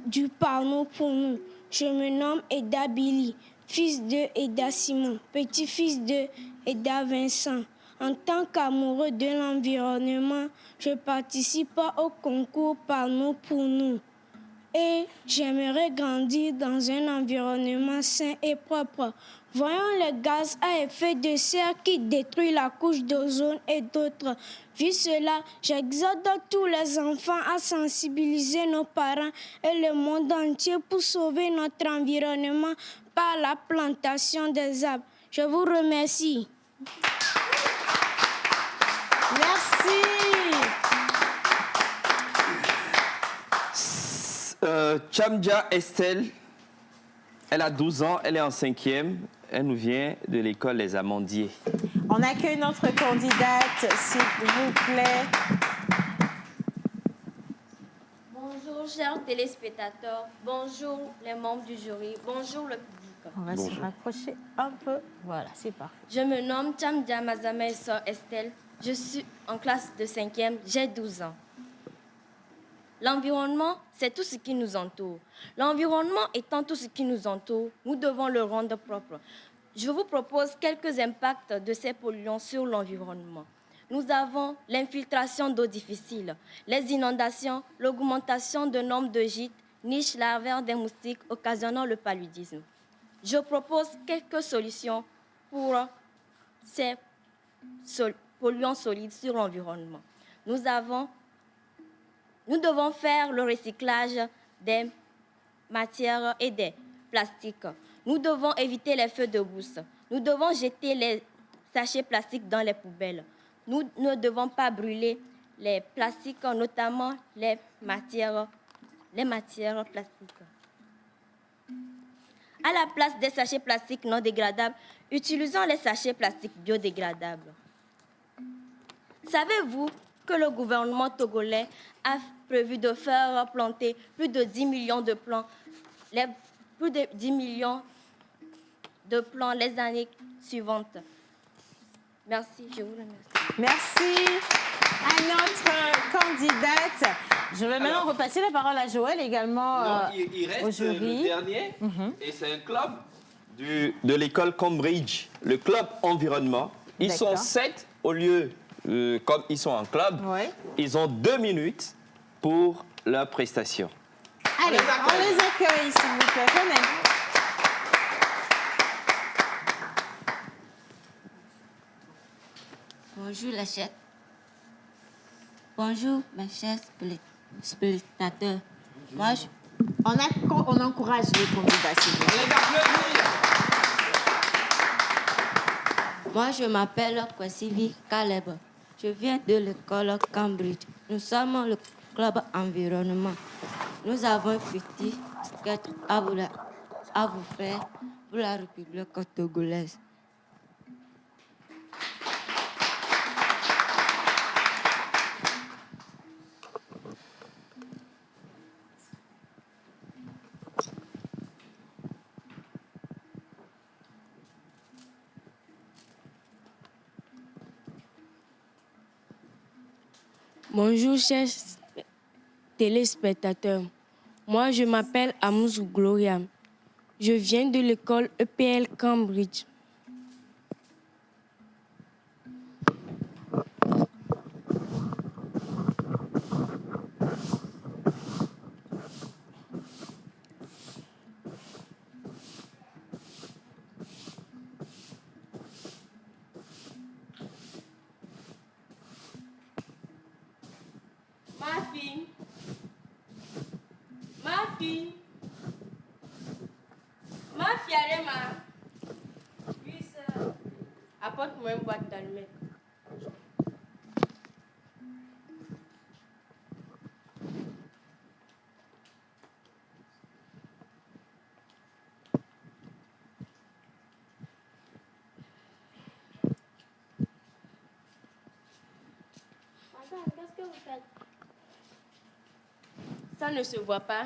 [SPEAKER 19] du Parlons pour nous. Je me nomme Eda Billy, fils de Eda Simon, petit-fils de Eda Vincent. En tant qu'amoureux de l'environnement, je participe au concours Parlons pour nous. Et j'aimerais grandir dans un environnement sain et propre. Voyons les gaz à effet de serre qui détruisent la couche d'ozone et d'autres. Vu cela, j'exhorte tous les enfants à sensibiliser nos parents et le monde entier pour sauver notre environnement par la plantation des arbres. Je vous remercie.
[SPEAKER 1] Merci.
[SPEAKER 6] Chamja Estelle, elle a 12 ans, elle est en 5e. Elle nous vient de l'école Les Amandiers.
[SPEAKER 1] On accueille notre candidate, s'il vous plaît.
[SPEAKER 20] Bonjour, chers téléspectateurs. Bonjour, les membres du jury. Bonjour, le public.
[SPEAKER 1] On va se rapprocher un peu. Voilà, c'est parfait.
[SPEAKER 20] Je me nomme Chamja Mazame Estelle. Je suis en classe de 5e. J'ai 12 ans. L'environnement, c'est tout ce qui nous entoure. L'environnement étant tout ce qui nous entoure, nous devons le rendre propre. Je vous propose quelques impacts de ces polluants sur l'environnement. Nous avons l'infiltration d'eau difficile, les inondations, l'augmentation du nombre de gîtes, niches larvaires des moustiques occasionnant le paludisme. Je propose quelques solutions pour ces polluants solides sur l'environnement. Nous devons faire le recyclage des matières et des plastiques. Nous devons éviter les feux de brousse. Nous devons jeter les sachets plastiques dans les poubelles. Nous ne devons pas brûler les plastiques, notamment les matières plastiques. À la place des sachets plastiques non dégradables, utilisons les sachets plastiques biodégradables. Savez-vous que le gouvernement togolais a prévu de faire planter plus de 10 millions de plants, les années suivantes? Merci, je vous remercie.
[SPEAKER 1] Merci à notre candidate. Je vais maintenant repasser la parole à Joël également
[SPEAKER 6] il reste
[SPEAKER 1] au jury.
[SPEAKER 6] Le dernier, et c'est un club de l'école Cambridge, le club environnement. Ils sont 7 au lieu, comme ils sont en club, ils ont 2 minutes pour leur prestation.
[SPEAKER 1] Allez, on les accueille, s'il vous plaît. Venez.
[SPEAKER 21] Bonjour la chef. Bonjour mes chers spectateurs.
[SPEAKER 1] On encourage les candidats, s'il vous plaît.
[SPEAKER 21] Moi, je m'appelle Kwesivi Caleb. Je viens de l'école Cambridge. Nous sommes le club environnement. Nous avons un petit sketch à vous faire pour la République togolaise.
[SPEAKER 19] Bonjour chers téléspectateurs. Moi, je m'appelle Amoussou Gloria. Je viens de l'école EPL Cambridge.
[SPEAKER 20] fille. Ma fille, Arema. Apporte-moi une boîte d'allumettes.
[SPEAKER 18] Madame, qu'est-ce que vous faites?
[SPEAKER 20] Ça ne se voit pas.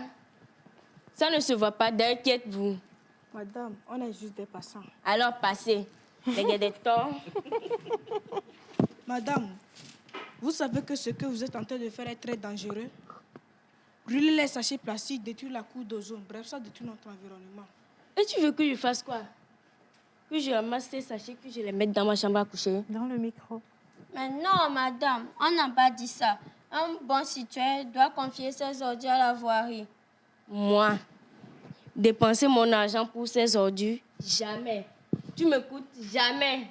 [SPEAKER 20] Ça ne se voit pas. Derrière, qui êtes-vous?
[SPEAKER 8] Madame, on est juste des passants.
[SPEAKER 20] Alors, passez. Les gars des torts.
[SPEAKER 8] Madame, vous savez que ce que vous êtes en train de faire est très dangereux. Brûler les sachets plastiques, détruire la couche d'ozone, bref, ça détruit notre environnement.
[SPEAKER 20] Et tu veux que je fasse quoi? Que je ramasse ces sachets, que je les mette dans ma chambre à coucher?
[SPEAKER 1] Dans le micro.
[SPEAKER 18] Mais non, madame, on n'a pas dit ça. Un bon citoyen doit confier ses ordures à la voirie.
[SPEAKER 20] Moi, dépenser mon argent pour ces ordures, jamais. Tu m'écoutes, jamais.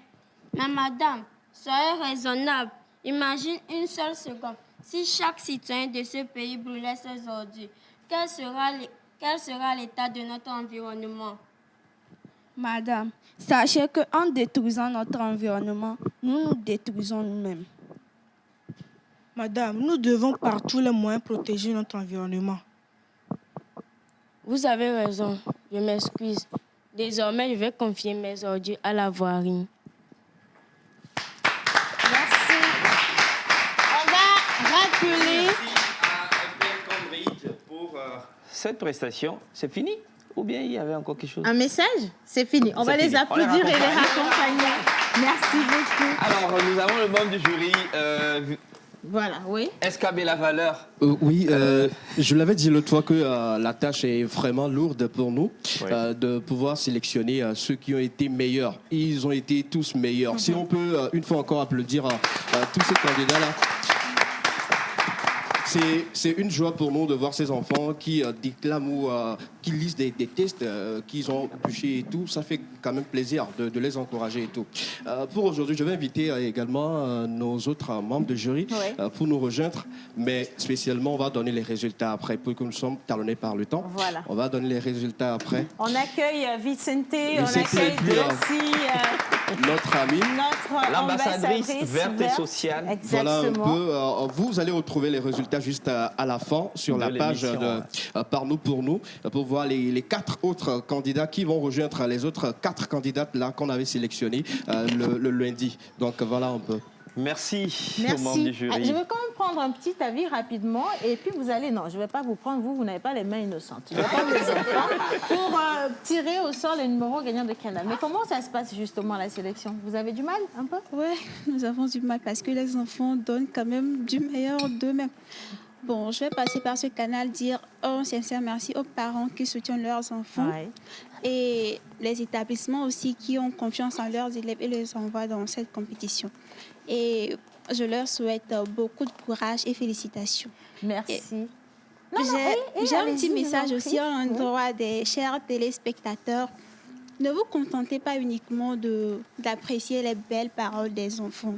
[SPEAKER 18] Mais madame, soyez raisonnable. Imagine une seule seconde. Si chaque citoyen de ce pays brûlait ses ordures, quel sera l'état de notre environnement?
[SPEAKER 4] Madame, sachez qu'en détruisant notre environnement, nous nous détruisons nous-mêmes.
[SPEAKER 8] Madame, nous devons par tous les moyens protéger notre environnement.
[SPEAKER 20] Vous avez raison, je m'excuse. Désormais, je vais confier mes ordures à la voirie.
[SPEAKER 1] Merci. On va rappeler.
[SPEAKER 6] Pour cette prestation, c'est fini? Ou bien il y avait encore quelque chose?
[SPEAKER 1] Un message? C'est fini. On va les applaudir et les raccompagner. Merci beaucoup.
[SPEAKER 6] Alors, nous avons le membre du jury.
[SPEAKER 1] Voilà, oui.
[SPEAKER 6] SKB La Valeur.
[SPEAKER 22] Oui, je l'avais dit l'autre fois que la tâche est vraiment lourde pour nous, de pouvoir sélectionner ceux qui ont été meilleurs. Ils ont été tous meilleurs. Si on peut une fois encore applaudir tous ces candidats-là. C'est une joie pour nous de voir ces enfants qui déclament ou qui lisent des tests qu'ils ont bûchés et tout. Ça fait quand même plaisir de les encourager et tout. Pour aujourd'hui, je vais inviter également nos autres membres de jury pour nous rejoindre. Mais spécialement, on va donner les résultats après, pour que nous sommes talonnés par le temps.
[SPEAKER 1] Voilà.
[SPEAKER 22] On va donner les résultats après.
[SPEAKER 1] On accueille Vicente, on accueille aussi
[SPEAKER 22] notre amie,
[SPEAKER 6] l'ambassadrice verte et sociale.
[SPEAKER 1] Exactement.
[SPEAKER 22] Voilà un peu. Vous allez retrouver les résultats juste à la fin sur la page de Par nous, pour nous, pour voir les 4 autres candidats qui vont rejoindre les autres 4 candidates là qu'on avait sélectionnées le lundi. Donc voilà un peu.
[SPEAKER 6] Merci aux membres du jury.
[SPEAKER 1] Je vais quand même prendre un petit avis rapidement et puis vous allez... Non, je ne vais pas vous prendre, vous n'avez pas les mains innocentes. Je vais prendre les enfants pour tirer au sort les numéros gagnants de Canal. Mais comment ça se passe justement la sélection? Vous avez du mal un peu?
[SPEAKER 23] Oui, nous avons du mal parce que les enfants donnent quand même du meilleur d'eux-mêmes. Bon, je vais passer par ce canal, dire un sincère merci aux parents qui soutiennent leurs enfants et les établissements aussi qui ont confiance en leurs élèves et les envoient dans cette compétition. Et je leur souhaite beaucoup de courage et félicitations.
[SPEAKER 1] Merci.
[SPEAKER 23] J'ai un petit message aussi à l'endroit des chers téléspectateurs. Ne vous contentez pas uniquement d'apprécier les belles paroles des enfants.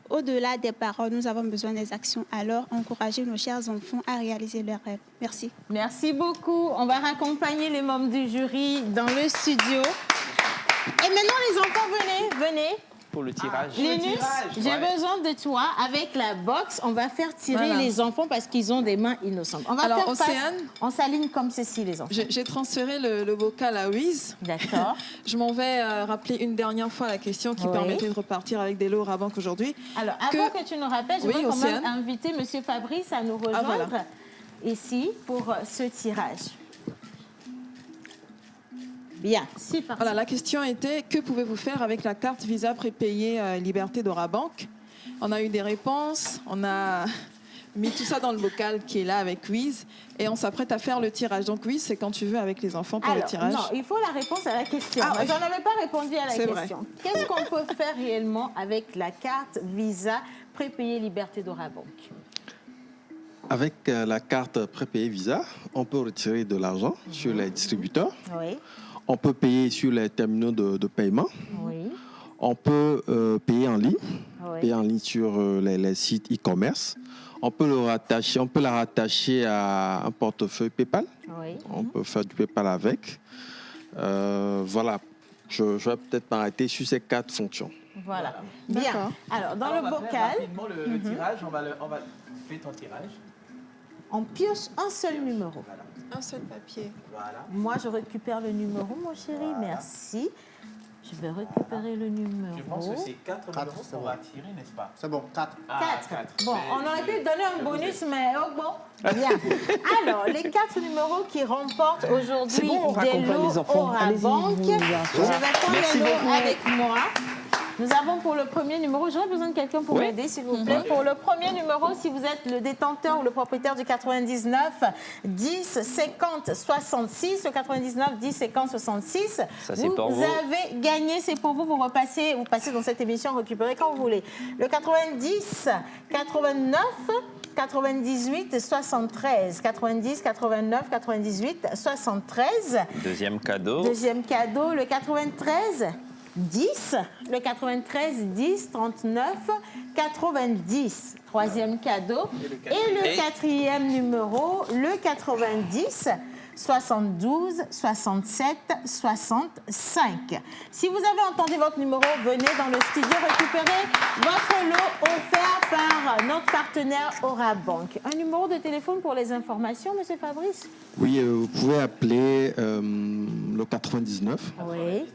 [SPEAKER 23] Au-delà des paroles, nous avons besoin des actions. Alors, encouragez nos chers enfants à réaliser leurs rêves. Merci.
[SPEAKER 1] Merci beaucoup. On va raccompagner les membres du jury dans le studio. Et maintenant, les enfants, venez.
[SPEAKER 6] Pour le tirage.
[SPEAKER 1] Linus, j'ai besoin de toi. Avec la box, on va faire tirer les enfants parce qu'ils ont des mains innocentes. On va faire
[SPEAKER 5] Océane,
[SPEAKER 1] on s'aligne comme ceci, les enfants.
[SPEAKER 5] J'ai transféré le bocal à Wiz.
[SPEAKER 1] D'accord.
[SPEAKER 5] Je m'en vais rappeler une dernière fois la question qui permettait de repartir avec des lots Rabank aujourd'hui.
[SPEAKER 1] Alors, avant que tu nous rappelles, je veux quand même inviter M. Fabrice à nous rejoindre ici pour ce tirage. Bien, c'est parti.
[SPEAKER 5] Voilà, la question était, que pouvez-vous faire avec la carte Visa prépayée Liberté d'Orabank? On a eu des réponses, on a mis tout ça dans le bocal qui est là avec Wiz et on s'apprête à faire le tirage. Donc Wiz, c'est quand tu veux avec les enfants pour le tirage.
[SPEAKER 1] Non, il faut la réponse à la question. Vous n'en avez pas répondu à la question. Qu'est-ce qu'on peut faire réellement avec la carte Visa prépayée Liberté d'Orabank?
[SPEAKER 14] Avec la carte prépayée Visa, on peut retirer de l'argent sur les distributeurs.
[SPEAKER 1] Oui.
[SPEAKER 14] On peut payer sur les terminaux de paiement.
[SPEAKER 1] Oui.
[SPEAKER 14] On peut payer en ligne, payer en ligne sur les sites e-commerce. On peut la rattacher à un portefeuille PayPal.
[SPEAKER 1] Oui.
[SPEAKER 14] On peut faire du PayPal avec. Voilà. Je vais peut-être m'arrêter sur ces 4 fonctions.
[SPEAKER 1] Voilà. Bien. Alors, dans le bocal...
[SPEAKER 2] Rapidement le tirage, on va faire ton tirage.
[SPEAKER 1] On pioche un seul numéro.
[SPEAKER 5] Un seul papier.
[SPEAKER 2] Voilà.
[SPEAKER 1] Moi, je récupère le numéro, mon chéri. Merci. Je vais récupérer le numéro.
[SPEAKER 2] Je pense que c'est 4 numéros qu'on va tirer, n'est-ce pas?
[SPEAKER 3] C'est bon, 4.
[SPEAKER 1] 4. Bon, on aurait pu donner un bonus, mais oh bon. Bien. Alors, les 4 numéros qui remportent aujourd'hui des lots Orabank. Je vais prendre les lots avec moi. Nous avons pour le premier numéro, j'aurais besoin de quelqu'un pour m'aider, s'il vous plaît. Pour le premier numéro, si vous êtes le détenteur ou le propriétaire du 99 10 50 66, le 99 10 50 66, vous avez gagné, c'est pour vous, vous passez dans cette émission, récupérez quand vous voulez. Le 90 89 98 73, 90 89 98 73.
[SPEAKER 6] Deuxième cadeau.
[SPEAKER 1] Deuxième cadeau, le 93 10, le 93 10 39 90. Troisième cadeau. Et le quatrième numéro, le 90 72 67 65. Si vous avez entendu votre numéro, venez dans le studio récupérer votre lot offert par notre partenaire Orabank. Un numéro de téléphone pour les informations, Monsieur Fabrice?
[SPEAKER 14] Oui, vous pouvez appeler le 99
[SPEAKER 1] oui.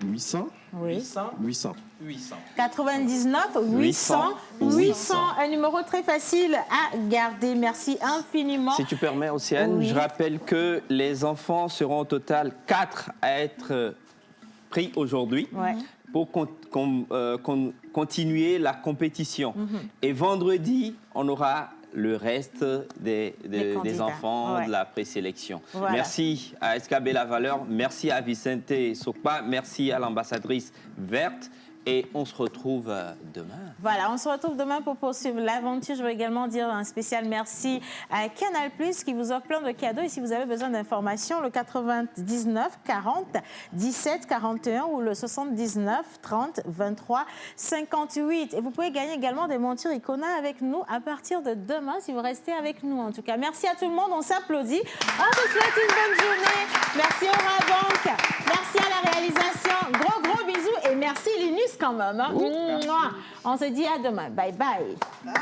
[SPEAKER 14] 800
[SPEAKER 1] oui.
[SPEAKER 14] 800.
[SPEAKER 1] 99 800. Un numéro très facile à garder. Merci infiniment.
[SPEAKER 6] Si tu permets, Océane, je rappelle que les enfants seront au total 4 à être pris aujourd'hui pour continuer la compétition. Et vendredi, on aura le reste des enfants de la présélection. Voilà. Merci à SKB La Valeur, merci à Vicente Sokpa, merci à l'ambassadrice verte. Et on se retrouve demain.
[SPEAKER 1] Voilà, on se retrouve demain pour poursuivre l'aventure. Je veux également dire un spécial merci à Canal+, qui vous offre plein de cadeaux. Et si vous avez besoin d'informations, le 99 40 17 41 ou le 79 30 23 58. Et vous pouvez gagner également des montures Icona avec nous à partir de demain, si vous restez avec nous en tout cas. Merci à tout le monde, on s'applaudit. On vous souhaite une bonne journée. Merci Orabank. Merci à la réalisation. Gros bisous et merci Linus quand même. Hein. On se dit à demain. Bye bye.
[SPEAKER 5] Bye.